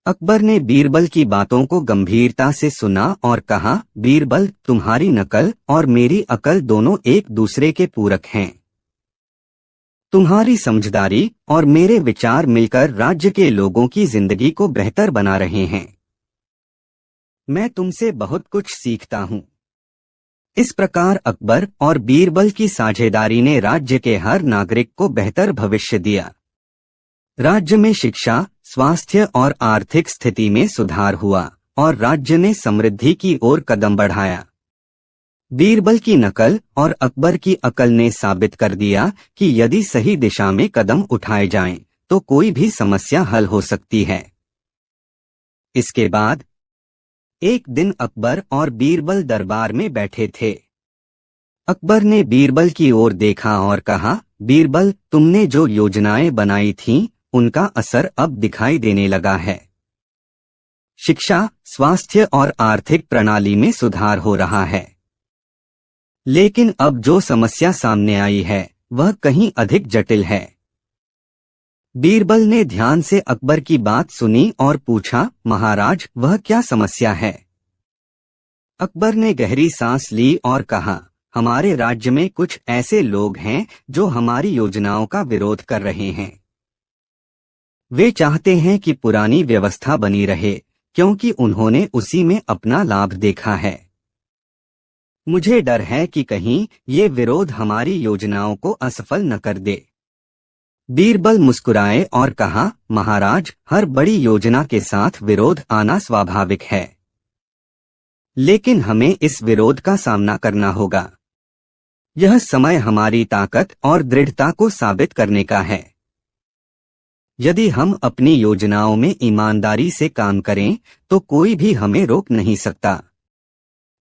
अकबर ने बीरबल की बातों को गंभीरता से सुना और कहा, बीरबल, तुम्हारी नकल और मेरी अकल दोनों एक दूसरे के पूरक हैं। तुम्हारी समझदारी और मेरे विचार मिलकर राज्य के लोगों की जिंदगी को बेहतर बना रहे हैं। मैं तुमसे बहुत कुछ सीखता हूँ। इस प्रकार अकबर और बीरबल की साझेदारी ने राज्य के हर नागरिक को बेहतर भविष्य दिया। राज्य में शिक्षा, स्वास्थ्य और आर्थिक स्थिति में सुधार हुआ और राज्य ने समृद्धि की ओर कदम बढ़ाया। बीरबल की नकल और अकबर की अकल ने साबित कर दिया कि यदि सही दिशा में कदम उठाए जाएं, तो कोई भी समस्या हल हो सकती है। इसके बाद एक दिन अकबर और बीरबल दरबार में बैठे थे। अकबर ने बीरबल की ओर देखा और कहा, बीरबल, तुमने जो योजनाएं बनाई थीं, उनका असर अब दिखाई देने लगा है। शिक्षा, स्वास्थ्य और आर्थिक प्रणाली में सुधार हो रहा है। लेकिन अब जो समस्या सामने आई है वह कहीं अधिक जटिल है। बीरबल ने ध्यान से अकबर की बात सुनी और पूछा, महाराज, वह क्या समस्या है? अकबर ने गहरी सांस ली और कहा, हमारे राज्य में कुछ ऐसे लोग हैं जो हमारी योजनाओं का विरोध कर रहे हैं। वे चाहते हैं कि पुरानी व्यवस्था बनी रहे क्योंकि उन्होंने उसी में अपना लाभ देखा है। मुझे डर है कि कहीं ये विरोध हमारी योजनाओं को असफल न कर दे। बीरबल मुस्कुराए और कहा, महाराज, हर बड़ी योजना के साथ विरोध आना स्वाभाविक है, लेकिन हमें इस विरोध का सामना करना होगा। यह समय हमारी ताकत और दृढ़ता को साबित करने का है। यदि हम अपनी योजनाओं में ईमानदारी से काम करें तो कोई भी हमें रोक नहीं सकता।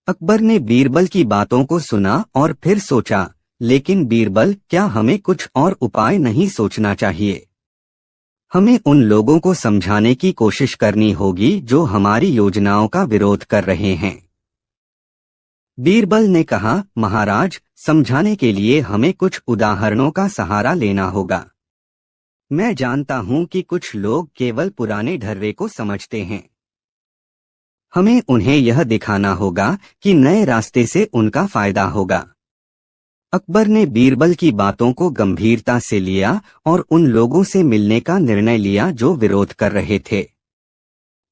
अकबर ने बीरबल की बातों को सुना और फिर सोचा, लेकिन बीरबल, क्या हमें कुछ और उपाय नहीं सोचना चाहिए? हमें उन लोगों को समझाने की कोशिश करनी होगी जो हमारी योजनाओं का विरोध कर रहे हैं। बीरबल ने कहा, महाराज, समझाने के लिए हमें कुछ उदाहरणों का सहारा लेना होगा। मैं जानता हूं कि कुछ लोग केवल पुराने ढर्रे को समझते हैं। हमें उन्हें यह दिखाना होगा कि नए रास्ते से उनका फायदा होगा। अकबर ने बीरबल की बातों को गंभीरता से लिया और उन लोगों से मिलने का निर्णय लिया जो विरोध कर रहे थे।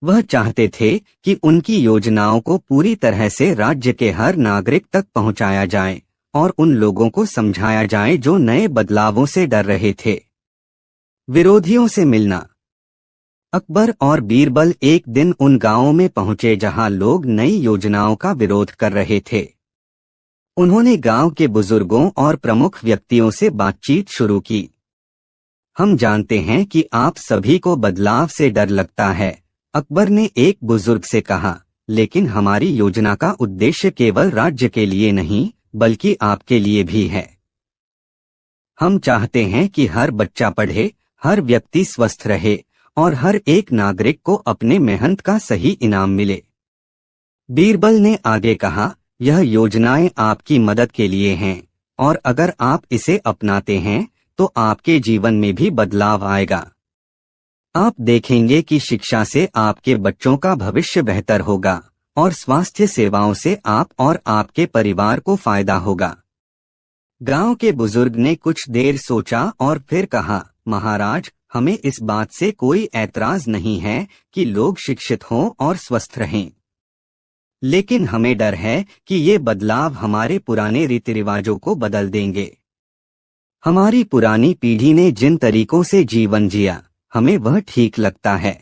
वह चाहते थे कि उनकी योजनाओं को पूरी तरह से राज्य के हर नागरिक तक पहुंचाया जाए और उन लोगों को समझाया जाए जो नए बदलावों से डर रहे थे। विरोधियों से मिलना। अकबर और बीरबल एक दिन उन गांवों में पहुंचे जहां लोग नई योजनाओं का विरोध कर रहे थे। उन्होंने गांव के बुजुर्गों और प्रमुख व्यक्तियों से बातचीत शुरू की। हम जानते हैं कि आप सभी को बदलाव से डर लगता है, अकबर ने एक बुजुर्ग से कहा, लेकिन हमारी योजना का उद्देश्य केवल राज्य के लिए नहीं बल्कि आपके लिए भी है। हम चाहते हैं कि हर बच्चा पढ़े, हर व्यक्ति स्वस्थ रहे और हर एक नागरिक को अपने मेहनत का सही इनाम मिले। बीरबल ने आगे कहा, यह योजनाएं आपकी मदद के लिए हैं और अगर आप इसे अपनाते हैं तो आपके जीवन में भी बदलाव आएगा। आप देखेंगे कि शिक्षा से आपके बच्चों का भविष्य बेहतर होगा और स्वास्थ्य सेवाओं से आप और आपके परिवार को फायदा होगा। गांव के बुजुर्ग ने कुछ देर सोचा और फिर कहा, महाराज, हमें इस बात से कोई ऐतराज नहीं है कि लोग शिक्षित हों और स्वस्थ रहें, लेकिन हमें डर है कि ये बदलाव हमारे पुराने रीति रिवाजों को बदल देंगे। हमारी पुरानी पीढ़ी ने जिन तरीकों से जीवन जिया, हमें वह ठीक लगता है।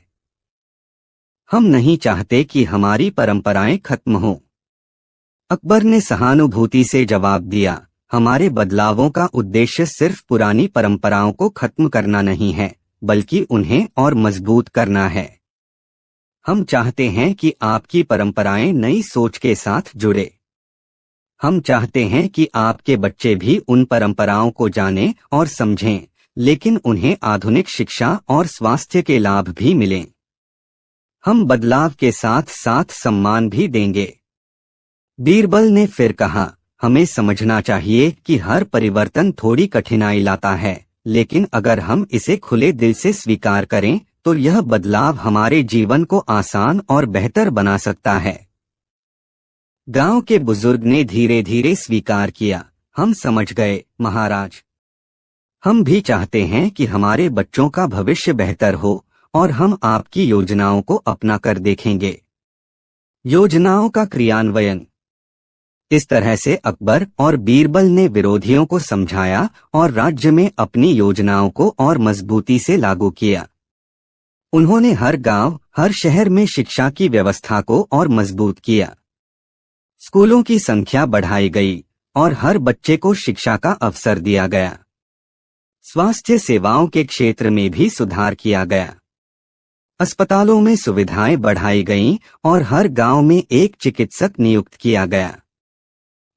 हम नहीं चाहते कि हमारी परंपराएं खत्म हों। अकबर ने सहानुभूति से जवाब दिया, हमारे बदलावों का उद्देश्य सिर्फ पुरानी परंपराओं को खत्म करना नहीं है, बल्कि उन्हें और मजबूत करना है। हम चाहते हैं कि आपकी परंपराएं नई सोच के साथ जुड़े। हम चाहते हैं कि आपके बच्चे भी उन परंपराओं को जानें और समझें, लेकिन उन्हें आधुनिक शिक्षा और स्वास्थ्य के लाभ भी मिलें। हम बदलाव के साथ साथ सम्मान भी देंगे। बीरबल ने फिर कहा, हमें समझना चाहिए कि हर परिवर्तन थोड़ी कठिनाई लाता है, लेकिन अगर हम इसे खुले दिल से स्वीकार करें तो यह बदलाव हमारे जीवन को आसान और बेहतर बना सकता है। गांव के बुजुर्ग ने धीरे धीरे स्वीकार किया, हम समझ गए महाराज। हम भी चाहते हैं कि हमारे बच्चों का भविष्य बेहतर हो और हम आपकी योजनाओं को अपना कर देखेंगे। योजनाओं का क्रियान्वयन। इस तरह से अकबर और बीरबल ने विरोधियों को समझाया और राज्य में अपनी योजनाओं को और मजबूती से लागू किया। उन्होंने हर गांव, हर शहर में शिक्षा की व्यवस्था को और मजबूत किया। स्कूलों की संख्या बढ़ाई गई और हर बच्चे को शिक्षा का अवसर दिया गया। स्वास्थ्य सेवाओं के क्षेत्र में भी सुधार किया गया। अस्पतालों में सुविधाएं बढ़ाई गईं और हर गांव में एक चिकित्सक नियुक्त किया गया।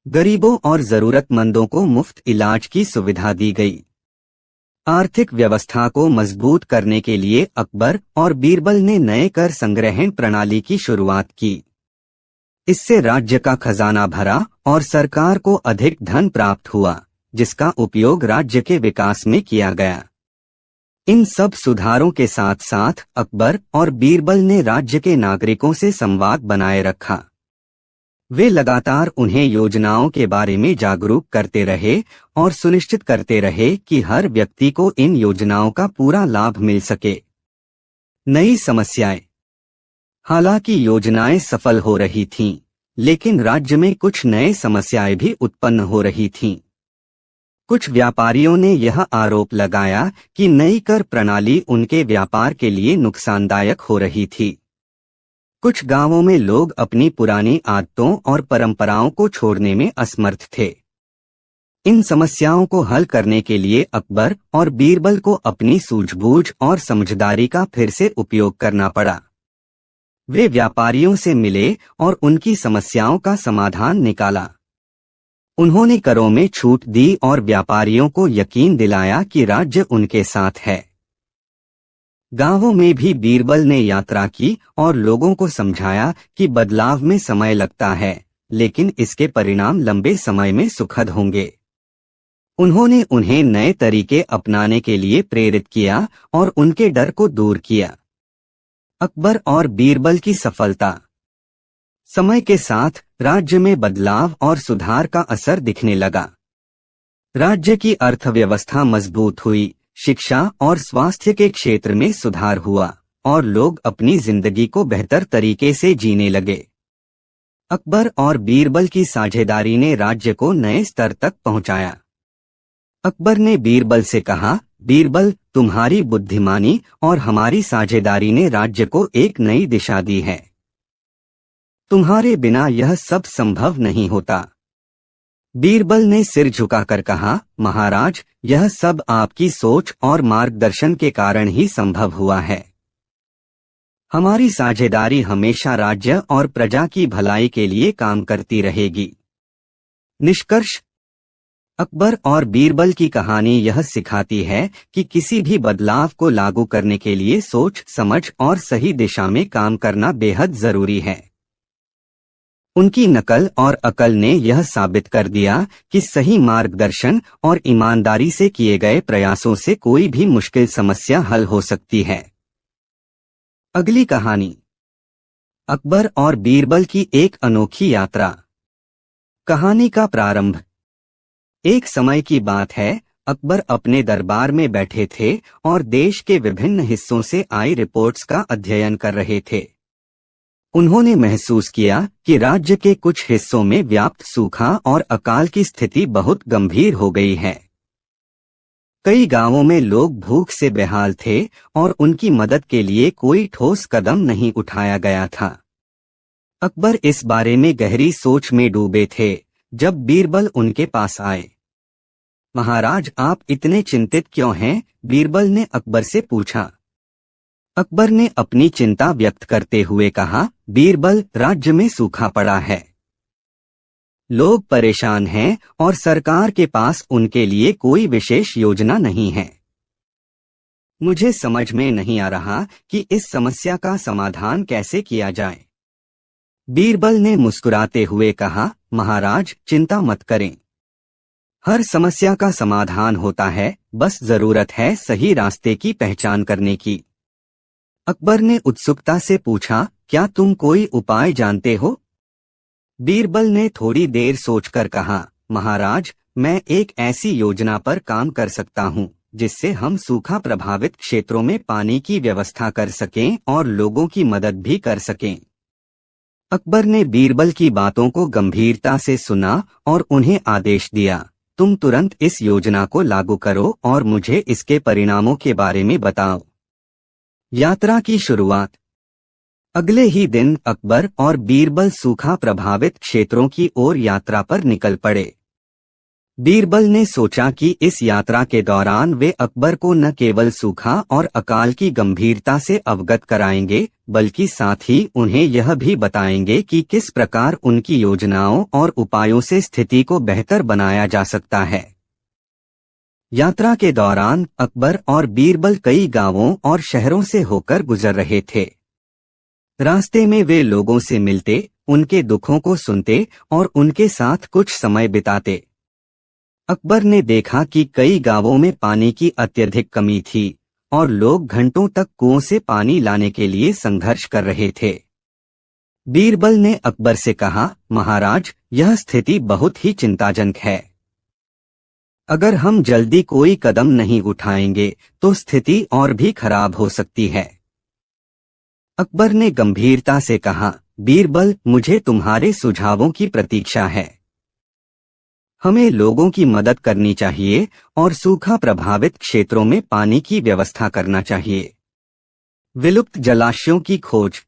गरीबों और जरूरतमंदों को मुफ्त इलाज की सुविधा दी गई। आर्थिक व्यवस्था को मजबूत करने के लिए अकबर और बीरबल ने नए कर संग्रहण प्रणाली की शुरुआत की। इससे राज्य का खजाना भरा और सरकार को अधिक धन प्राप्त हुआ, जिसका उपयोग राज्य के विकास में किया गया। इन सब सुधारों के साथ साथ अकबर और बीरबल ने राज्य के नागरिकों से संवाद बनाए रखा। वे लगातार उन्हें योजनाओं के बारे में जागरूक करते रहे और सुनिश्चित करते रहे कि हर व्यक्ति को इन योजनाओं का पूरा लाभ मिल सके। नई समस्याएं। हालांकि योजनाएं सफल हो रही थीं, लेकिन राज्य में कुछ नए समस्याएं भी उत्पन्न हो रही थीं। कुछ व्यापारियों ने यह आरोप लगाया कि नई कर प्रणाली उनके व्यापार के लिए नुकसानदायक हो रही थी। कुछ गांवों में लोग अपनी पुरानी आदतों और परंपराओं को छोड़ने में असमर्थ थे। इन समस्याओं को हल करने के लिए अकबर और बीरबल को अपनी सूझबूझ और समझदारी का फिर से उपयोग करना पड़ा। वे व्यापारियों से मिले और उनकी समस्याओं का समाधान निकाला। उन्होंने करों में छूट दी और व्यापारियों को यकीन दिलाया कि राज्य उनके साथ है। गांवों में भी बीरबल ने यात्रा की और लोगों को समझाया कि बदलाव में समय लगता है, लेकिन इसके परिणाम लंबे समय में सुखद होंगे। उन्होंने उन्हें नए तरीके अपनाने के लिए प्रेरित किया और उनके डर को दूर किया। अकबर और बीरबल की सफलता। समय के साथ राज्य में बदलाव और सुधार का असर दिखने लगा। राज्य की अर्थव्यवस्था मजबूत हुई, शिक्षा और स्वास्थ्य के क्षेत्र में सुधार हुआ और लोग अपनी जिंदगी को बेहतर तरीके से जीने लगे। अकबर और बीरबल की साझेदारी ने राज्य को नए स्तर तक पहुंचाया। अकबर ने बीरबल से कहा, बीरबल, तुम्हारी बुद्धिमानी और हमारी साझेदारी ने राज्य को एक नई दिशा दी है। तुम्हारे बिना यह सब संभव नहीं होता। बीरबल ने सिर झुकाकर कहा, महाराज, यह सब आपकी सोच और मार्गदर्शन के कारण ही संभव हुआ है। हमारी साझेदारी हमेशा राज्य और प्रजा की भलाई के लिए काम करती रहेगी। निष्कर्ष, अकबर और बीरबल की कहानी यह सिखाती है कि किसी भी बदलाव को लागू करने के लिए सोच समझ और सही दिशा में काम करना बेहद जरूरी है। उनकी नकल और अकल ने यह साबित कर दिया कि सही मार्गदर्शन और ईमानदारी से किए गए प्रयासों से कोई भी मुश्किल समस्या हल हो सकती है। अगली कहानी, अकबर और बीरबल की एक अनोखी यात्रा। कहानी का प्रारंभ। एक समय की बात है, अकबर अपने दरबार में बैठे थे और देश के विभिन्न हिस्सों से आई रिपोर्ट्स का अध्ययन कर रहे थे। उन्होंने महसूस किया कि राज्य के कुछ हिस्सों में व्याप्त सूखा और अकाल की स्थिति बहुत गंभीर हो गई है। कई गांवों में लोग भूख से बेहाल थे और उनकी मदद के लिए कोई ठोस कदम नहीं उठाया गया था। अकबर इस बारे में गहरी सोच में डूबे थे जब बीरबल उनके पास आए। महाराज, आप इतने चिंतित क्यों हैं? बीरबल ने अकबर से पूछा। अकबर ने अपनी चिंता व्यक्त करते हुए कहा, बीरबल, राज्य में सूखा पड़ा है। लोग परेशान हैं और सरकार के पास उनके लिए कोई विशेष योजना नहीं है। मुझे समझ में नहीं आ रहा कि इस समस्या का समाधान कैसे किया जाए। बीरबल ने मुस्कुराते हुए कहा, महाराज, चिंता मत करें। हर समस्या का समाधान होता है, बस जरूरत है सही रास्ते की पहचान करने की। अकबर ने उत्सुकता से पूछा, क्या तुम कोई उपाय जानते हो? बीरबल ने थोड़ी देर सोचकर कहा, महाराज, मैं एक ऐसी योजना पर काम कर सकता हूँ जिससे हम सूखा प्रभावित क्षेत्रों में पानी की व्यवस्था कर सकें और लोगों की मदद भी कर सकें। अकबर ने बीरबल की बातों को गंभीरता से सुना और उन्हें आदेश दिया, तुम तुरंत इस योजना को लागू करो और मुझे इसके परिणामों के बारे में बताओ। यात्रा की शुरुआत। अगले ही दिन अकबर और बीरबल सूखा प्रभावित क्षेत्रों की ओर यात्रा पर निकल पड़े। बीरबल ने सोचा कि इस यात्रा के दौरान वे अकबर को न केवल सूखा और अकाल की गंभीरता से अवगत कराएंगे, बल्कि साथ ही उन्हें यह भी बताएंगे कि किस प्रकार उनकी योजनाओं और उपायों से स्थिति को बेहतर बनाया जा सकता है। यात्रा के दौरान अकबर और बीरबल कई गांवों और शहरों से होकर गुजर रहे थे। रास्ते में वे लोगों से मिलते, उनके दुखों को सुनते और उनके साथ कुछ समय बिताते। अकबर ने देखा कि कई गांवों में पानी की अत्यधिक कमी थी और लोग घंटों तक कुओं से पानी लाने के लिए संघर्ष कर रहे थे। बीरबल ने अकबर से कहा, महाराज, यह स्थिति बहुत ही चिंताजनक है। अगर हम जल्दी कोई कदम नहीं उठाएंगे तो स्थिति और भी खराब हो सकती है। अकबर ने गंभीरता से कहा, बीरबल, मुझे तुम्हारे सुझावों की प्रतीक्षा है। हमें लोगों की मदद करनी चाहिए और सूखा प्रभावित क्षेत्रों में पानी की व्यवस्था करना चाहिए। विलुप्त जलाशयों की खोज।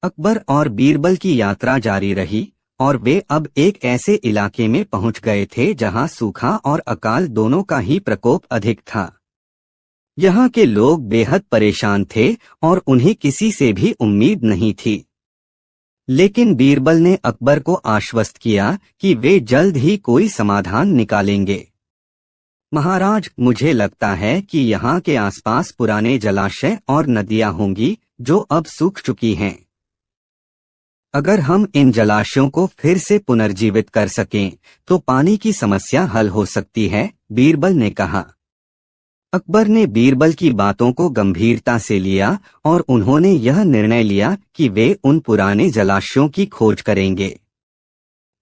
अकबर और बीरबल की यात्रा जारी रही और वे अब एक ऐसे इलाके में पहुंच गए थे जहां सूखा और अकाल दोनों का ही प्रकोप अधिक था। यहाँ के लोग बेहद परेशान थे और उन्हें किसी से भी उम्मीद नहीं थी। लेकिन बीरबल ने अकबर को आश्वस्त किया कि वे जल्द ही कोई समाधान निकालेंगे। महाराज, मुझे लगता है कि यहाँ के आसपास पुराने जलाशय और नदियाँ होंगी जो अब सूख चुकी हैं। अगर हम इन जलाशयों को फिर से पुनर्जीवित कर सकें तो पानी की समस्या हल हो सकती है, बीरबल ने कहा। अकबर ने बीरबल की बातों को गंभीरता से लिया और उन्होंने यह निर्णय लिया कि वे उन पुराने जलाशयों की खोज करेंगे।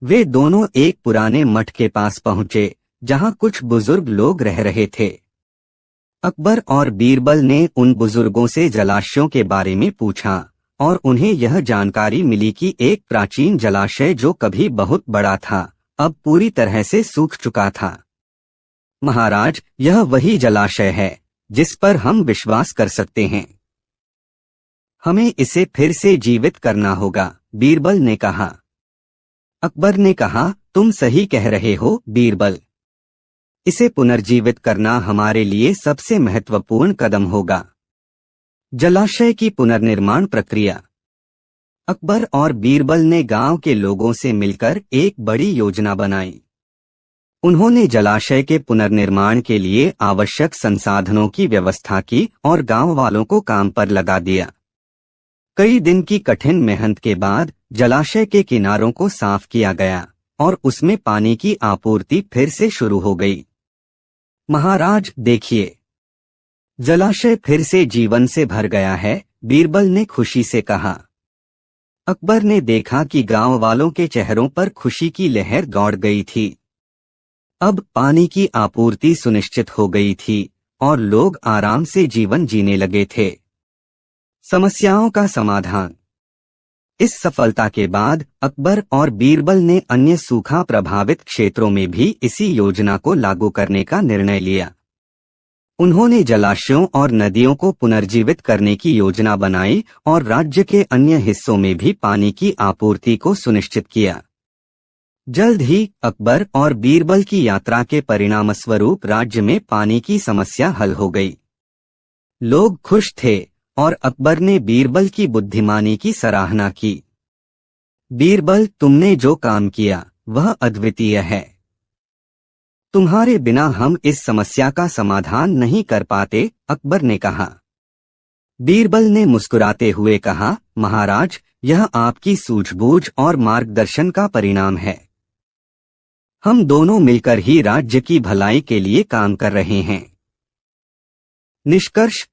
वे दोनों एक पुराने मठ के पास पहुंचे जहां कुछ बुजुर्ग लोग रह रहे थे। अकबर और बीरबल ने उन बुजुर्गों से जलाशयों के बारे में पूछा और उन्हें यह जानकारी मिली कि एक प्राचीन जलाशय जो कभी बहुत बड़ा था अब पूरी तरह से सूख चुका था। महाराज, यह वही जलाशय है जिस पर हम विश्वास कर सकते हैं। हमें इसे फिर से जीवित करना होगा, बीरबल ने कहा। अकबर ने कहा, तुम सही कह रहे हो बीरबल। इसे पुनर्जीवित करना हमारे लिए सबसे महत्वपूर्ण कदम होगा। जलाशय की पुनर्निर्माण प्रक्रिया। अकबर और बीरबल ने गांव के लोगों से मिलकर एक बड़ी योजना बनाई। उन्होंने जलाशय के पुनर्निर्माण के लिए आवश्यक संसाधनों की व्यवस्था की और गांव वालों को काम पर लगा दिया। कई दिन की कठिन मेहनत के बाद जलाशय के किनारों को साफ किया गया और उसमें पानी की आपूर्ति फिर से शुरू हो गई। महाराज, देखिए, जलाशय फिर से जीवन से भर गया है, बीरबल ने खुशी से कहा। अकबर ने देखा कि गांव वालों के चेहरों पर खुशी की लहर दौड़ गई थी। अब पानी की आपूर्ति सुनिश्चित हो गई थी और लोग आराम से जीवन जीने लगे थे। समस्याओं का समाधान। इस सफलता के बाद अकबर और बीरबल ने अन्य सूखा प्रभावित क्षेत्रों में भी इसी योजना को लागू करने का निर्णय लिया। उन्होंने जलाशयों और नदियों को पुनर्जीवित करने की योजना बनाई और राज्य के अन्य हिस्सों में भी पानी की आपूर्ति को सुनिश्चित किया। जल्द ही अकबर और बीरबल की यात्रा के परिणामस्वरूप राज्य में पानी की समस्या हल हो गई। लोग खुश थे और अकबर ने बीरबल की बुद्धिमानी की सराहना की। बीरबल, तुमने जो काम किया वह अद्वितीय है। तुम्हारे बिना हम इस समस्या का समाधान नहीं कर पाते, अकबर ने कहा। बीरबल ने मुस्कुराते हुए कहा, महाराज, यह आपकी सूझबूझ और मार्गदर्शन का परिणाम है। हम दोनों मिलकर ही राज्य की भलाई के लिए काम कर रहे हैं। निष्कर्ष।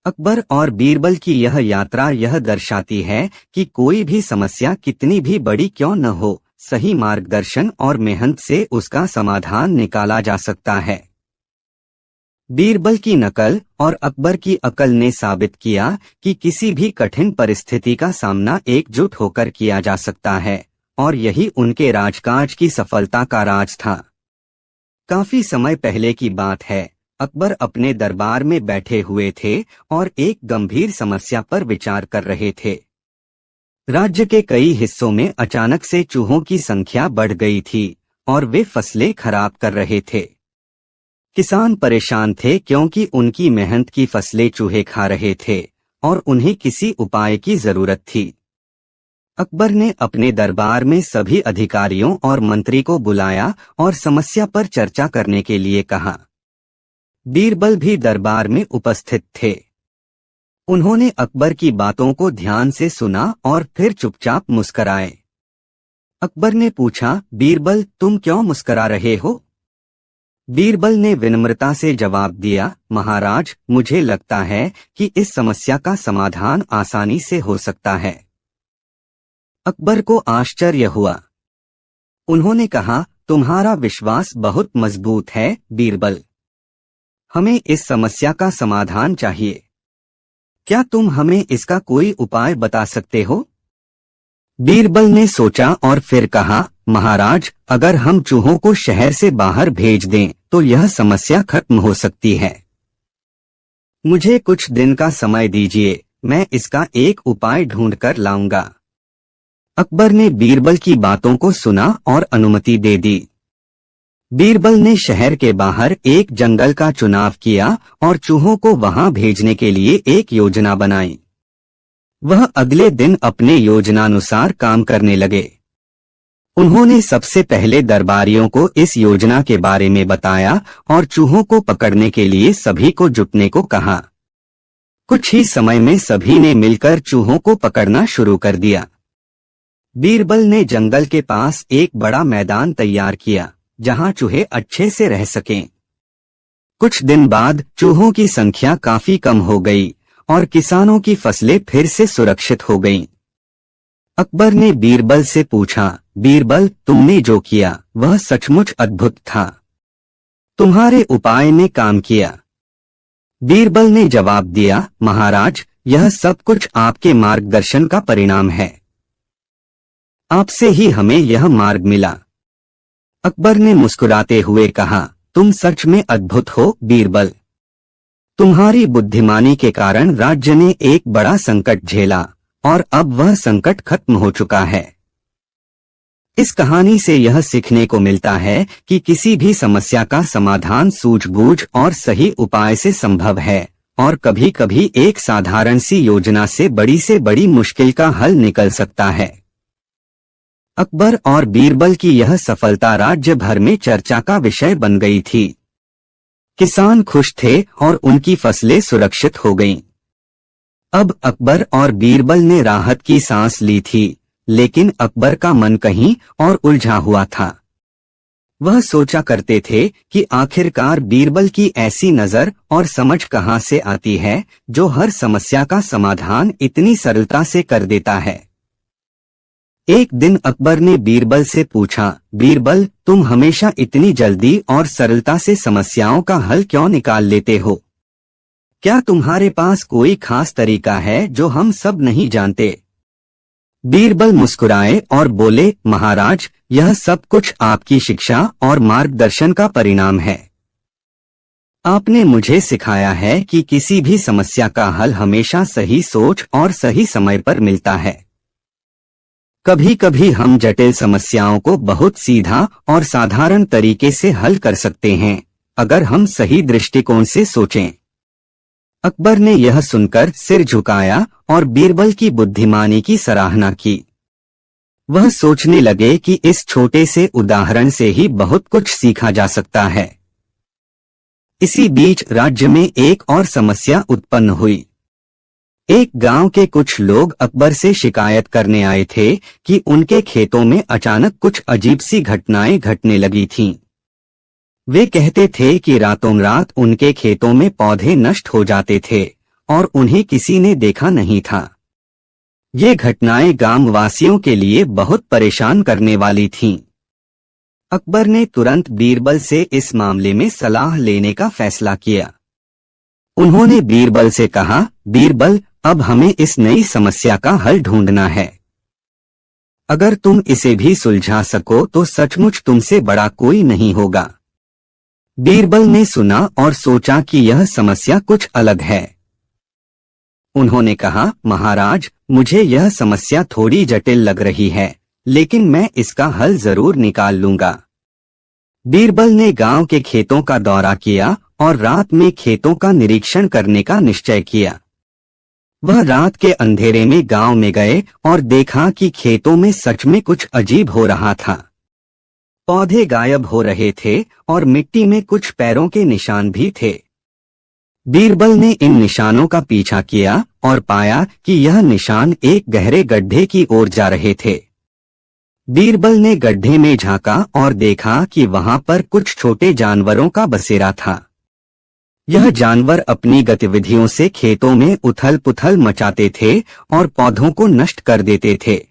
अकबर और बीरबल की यह यात्रा यह दर्शाती है कि कोई भी समस्या कितनी भी बड़ी क्यों न हो, सही मार्गदर्शन और मेहनत से उसका समाधान निकाला जा सकता है। बीरबल की नकल और अकबर की अकल ने साबित किया कि किसी भी कठिन परिस्थिति का सामना एकजुट होकर किया जा सकता है और यही उनके राजकाज की सफलता का राज था। काफी समय पहले की बात है। अकबर अपने दरबार में बैठे हुए थे और एक गंभीर समस्या पर विचार कर रहे थे। राज्य के कई हिस्सों में अचानक से चूहों की संख्या बढ़ गई थी और वे फसलें खराब कर रहे थे। किसान परेशान थे क्योंकि उनकी मेहनत की फसलें चूहे खा रहे थे और उन्हें किसी उपाय की जरूरत थी। अकबर ने अपने दरबार में सभी अधिकारियों और मंत्री को बुलाया और समस्या पर चर्चा करने के लिए कहा। बीरबल भी दरबार में उपस्थित थे। उन्होंने अकबर की बातों को ध्यान से सुना और फिर चुपचाप मुस्कराए। अकबर ने पूछा, बीरबल, तुम क्यों मुस्करा रहे हो? बीरबल ने विनम्रता से जवाब दिया, महाराज, मुझे लगता है कि इस समस्या का समाधान आसानी से हो सकता है। अकबर को आश्चर्य हुआ। उन्होंने कहा, तुम्हारा विश्वास बहुत मजबूत है बीरबल। हमें इस समस्या का समाधान चाहिए। क्या तुम हमें इसका कोई उपाय बता सकते हो? बीरबल ने सोचा और फिर कहा, महाराज, अगर हम चूहों को शहर से बाहर भेज दें तो यह समस्या खत्म हो सकती है। मुझे कुछ दिन का समय दीजिए, मैं इसका एक उपाय ढूंढ कर लाऊंगा। अकबर ने बीरबल की बातों को सुना और अनुमति दे दी। बीरबल ने शहर के बाहर एक जंगल का चुनाव किया और चूहों को वहां भेजने के लिए एक योजना बनाई। वह अगले दिन अपने योजनानुसार काम करने लगे। उन्होंने सबसे पहले दरबारियों को इस योजना के बारे में बताया और चूहों को पकड़ने के लिए सभी को जुटने को कहा। कुछ ही समय में सभी ने मिलकर चूहों को पकड़ना शुरू कर दिया। बीरबल ने जंगल के पास एक बड़ा मैदान तैयार किया जहां चूहे अच्छे से रह सकें। कुछ दिन बाद चूहों की संख्या काफी कम हो गई और किसानों की फसलें फिर से सुरक्षित हो गईं। अकबर ने बीरबल से पूछा, बीरबल, तुमने जो किया वह सचमुच अद्भुत था। तुम्हारे उपाय ने काम किया। बीरबल ने जवाब दिया, महाराज, यह सब कुछ आपके मार्गदर्शन का परिणाम है। आपसे ही हमें यह मार्ग मिला। अकबर ने मुस्कुराते हुए कहा, तुम सच में अद्भुत हो बीरबल। तुम्हारी बुद्धिमानी के कारण राज्य ने एक बड़ा संकट झेला और अब वह संकट खत्म हो चुका है। इस कहानी से यह सीखने को मिलता है कि किसी भी समस्या का समाधान सूझबूझ और सही उपाय से संभव है और कभी-कभी एक साधारण सी योजना से बड़ी मुश्किल का हल निकल सकता है। अकबर और बीरबल की यह सफलता राज्य भर में चर्चा का विषय बन गई थी। किसान खुश थे और उनकी फसलें सुरक्षित हो गईं। अब अकबर और बीरबल ने राहत की सांस ली थी, लेकिन अकबर का मन कहीं और उलझा हुआ था। वह सोचा करते थे कि आखिरकार बीरबल की ऐसी नजर और समझ कहां से आती है जो हर समस्या का समाधान इतनी सरलता से कर देता है। एक दिन अकबर ने बीरबल से पूछा, बीरबल, तुम हमेशा इतनी जल्दी और सरलता से समस्याओं का हल क्यों निकाल लेते हो? क्या तुम्हारे पास कोई खास तरीका है जो हम सब नहीं जानते? बीरबल मुस्कुराए और बोले, महाराज, यह सब कुछ आपकी शिक्षा और मार्गदर्शन का परिणाम है। आपने मुझे सिखाया है कि किसी भी समस्या का हल हमेशा सही सोच और सही समय पर मिलता है। कभी कभी हम जटिल समस्याओं को बहुत सीधा और साधारण तरीके से हल कर सकते हैं, अगर हम सही दृष्टिकोण से सोचें। अकबर ने यह सुनकर सिर झुकाया और बीरबल की बुद्धिमानी की सराहना की। वह सोचने लगे कि इस छोटे से उदाहरण से ही बहुत कुछ सीखा जा सकता है। इसी बीच राज्य में एक और समस्या उत्पन्न हुई। एक गांव के कुछ लोग अकबर से शिकायत करने आए थे कि उनके खेतों में अचानक कुछ अजीब सी घटनाएं घटने लगी थीं। वे कहते थे कि रातों रात उनके खेतों में पौधे नष्ट हो जाते थे और उन्हें किसी ने देखा नहीं था। ये घटनाएं गांव वासियों के लिए बहुत परेशान करने वाली थीं। अकबर ने तुरंत बीरबल से इस मामले में सलाह लेने का फैसला किया। उन्होंने बीरबल से कहा, बीरबल, अब हमें इस नई समस्या का हल ढूंढना है। अगर तुम इसे भी सुलझा सको तो सचमुच तुमसे बड़ा कोई नहीं होगा। बीरबल ने सुना और सोचा कि यह समस्या कुछ अलग है। उन्होंने कहा, महाराज, मुझे यह समस्या थोड़ी जटिल लग रही है, लेकिन मैं इसका हल जरूर निकाल लूंगा। बीरबल ने गांव के खेतों का दौरा किया और रात में खेतों का निरीक्षण करने का निश्चय किया। वह रात के अंधेरे में गांव में गए और देखा कि खेतों में सच में कुछ अजीब हो रहा था। पौधे गायब हो रहे थे और मिट्टी में कुछ पैरों के निशान भी थे। बीरबल ने इन निशानों का पीछा किया और पाया कि यह निशान एक गहरे गड्ढे की ओर जा रहे थे। बीरबल ने गड्ढे में झांका और देखा कि वहां पर कुछ छोटे जानवरों का बसेरा था। यह जानवर अपनी गतिविधियों से खेतों में उथल पुथल मचाते थे और पौधों को नष्ट कर देते थे।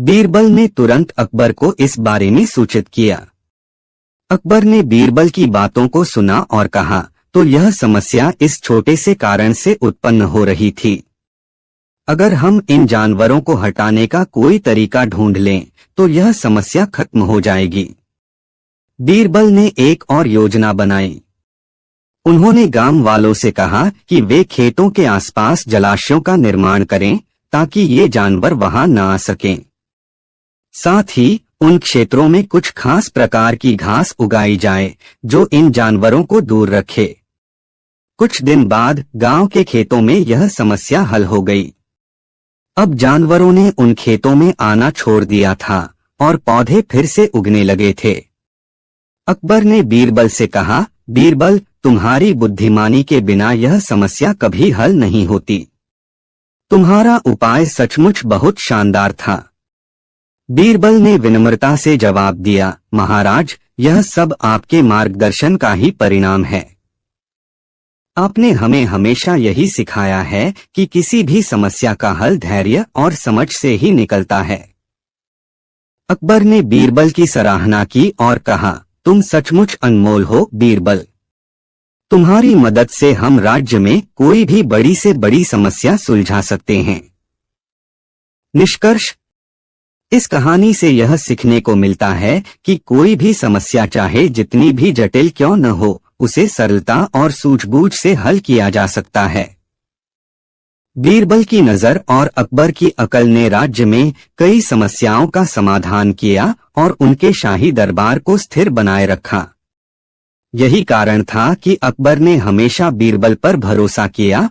बीरबल ने तुरंत अकबर को इस बारे में सूचित किया। अकबर ने बीरबल की बातों को सुना और कहा, तो यह समस्या इस छोटे से कारण से उत्पन्न हो रही थी। अगर हम इन जानवरों को हटाने का कोई तरीका ढूंढ लें तो यह समस्या खत्म हो जाएगी। बीरबल ने एक और योजना बनाई। उन्होंने गांव वालों से कहा कि वे खेतों के आसपास जलाशयों का निर्माण करें ताकि ये जानवर वहां न आ सकें। साथ ही उन क्षेत्रों में कुछ खास प्रकार की घास उगाई जाए जो इन जानवरों को दूर रखे। कुछ दिन बाद गांव के खेतों में यह समस्या हल हो गई। अब जानवरों ने उन खेतों में आना छोड़ दिया था और पौधे फिर से उगने लगे थे। अकबर ने बीरबल से कहा, बीरबल, तुम्हारी बुद्धिमानी के बिना यह समस्या कभी हल नहीं होती। तुम्हारा उपाय सचमुच बहुत शानदार था। बीरबल ने विनम्रता से जवाब दिया, महाराज, यह सब आपके मार्गदर्शन का ही परिणाम है। आपने हमें हमेशा यही सिखाया है कि किसी भी समस्या का हल धैर्य और समझ से ही निकलता है। अकबर ने बीरबल की सराहना की और कहा, तुम सचमुच अनमोल हो बीरबल। तुम्हारी मदद से हम राज्य में कोई भी बड़ी से बड़ी समस्या सुलझा सकते हैं। निष्कर्ष, इस कहानी से यह सीखने को मिलता है कि कोई भी समस्या चाहे जितनी भी जटिल क्यों न हो, उसे सरलता और सूझबूझ से हल किया जा सकता है। बीरबल की नजर और अकबर की अकल ने राज्य में कई समस्याओं का समाधान किया और उनके शाही दरबार को स्थिर बनाए रखा। यही कारण था कि अकबर ने हमेशा बीरबल पर भरोसा किया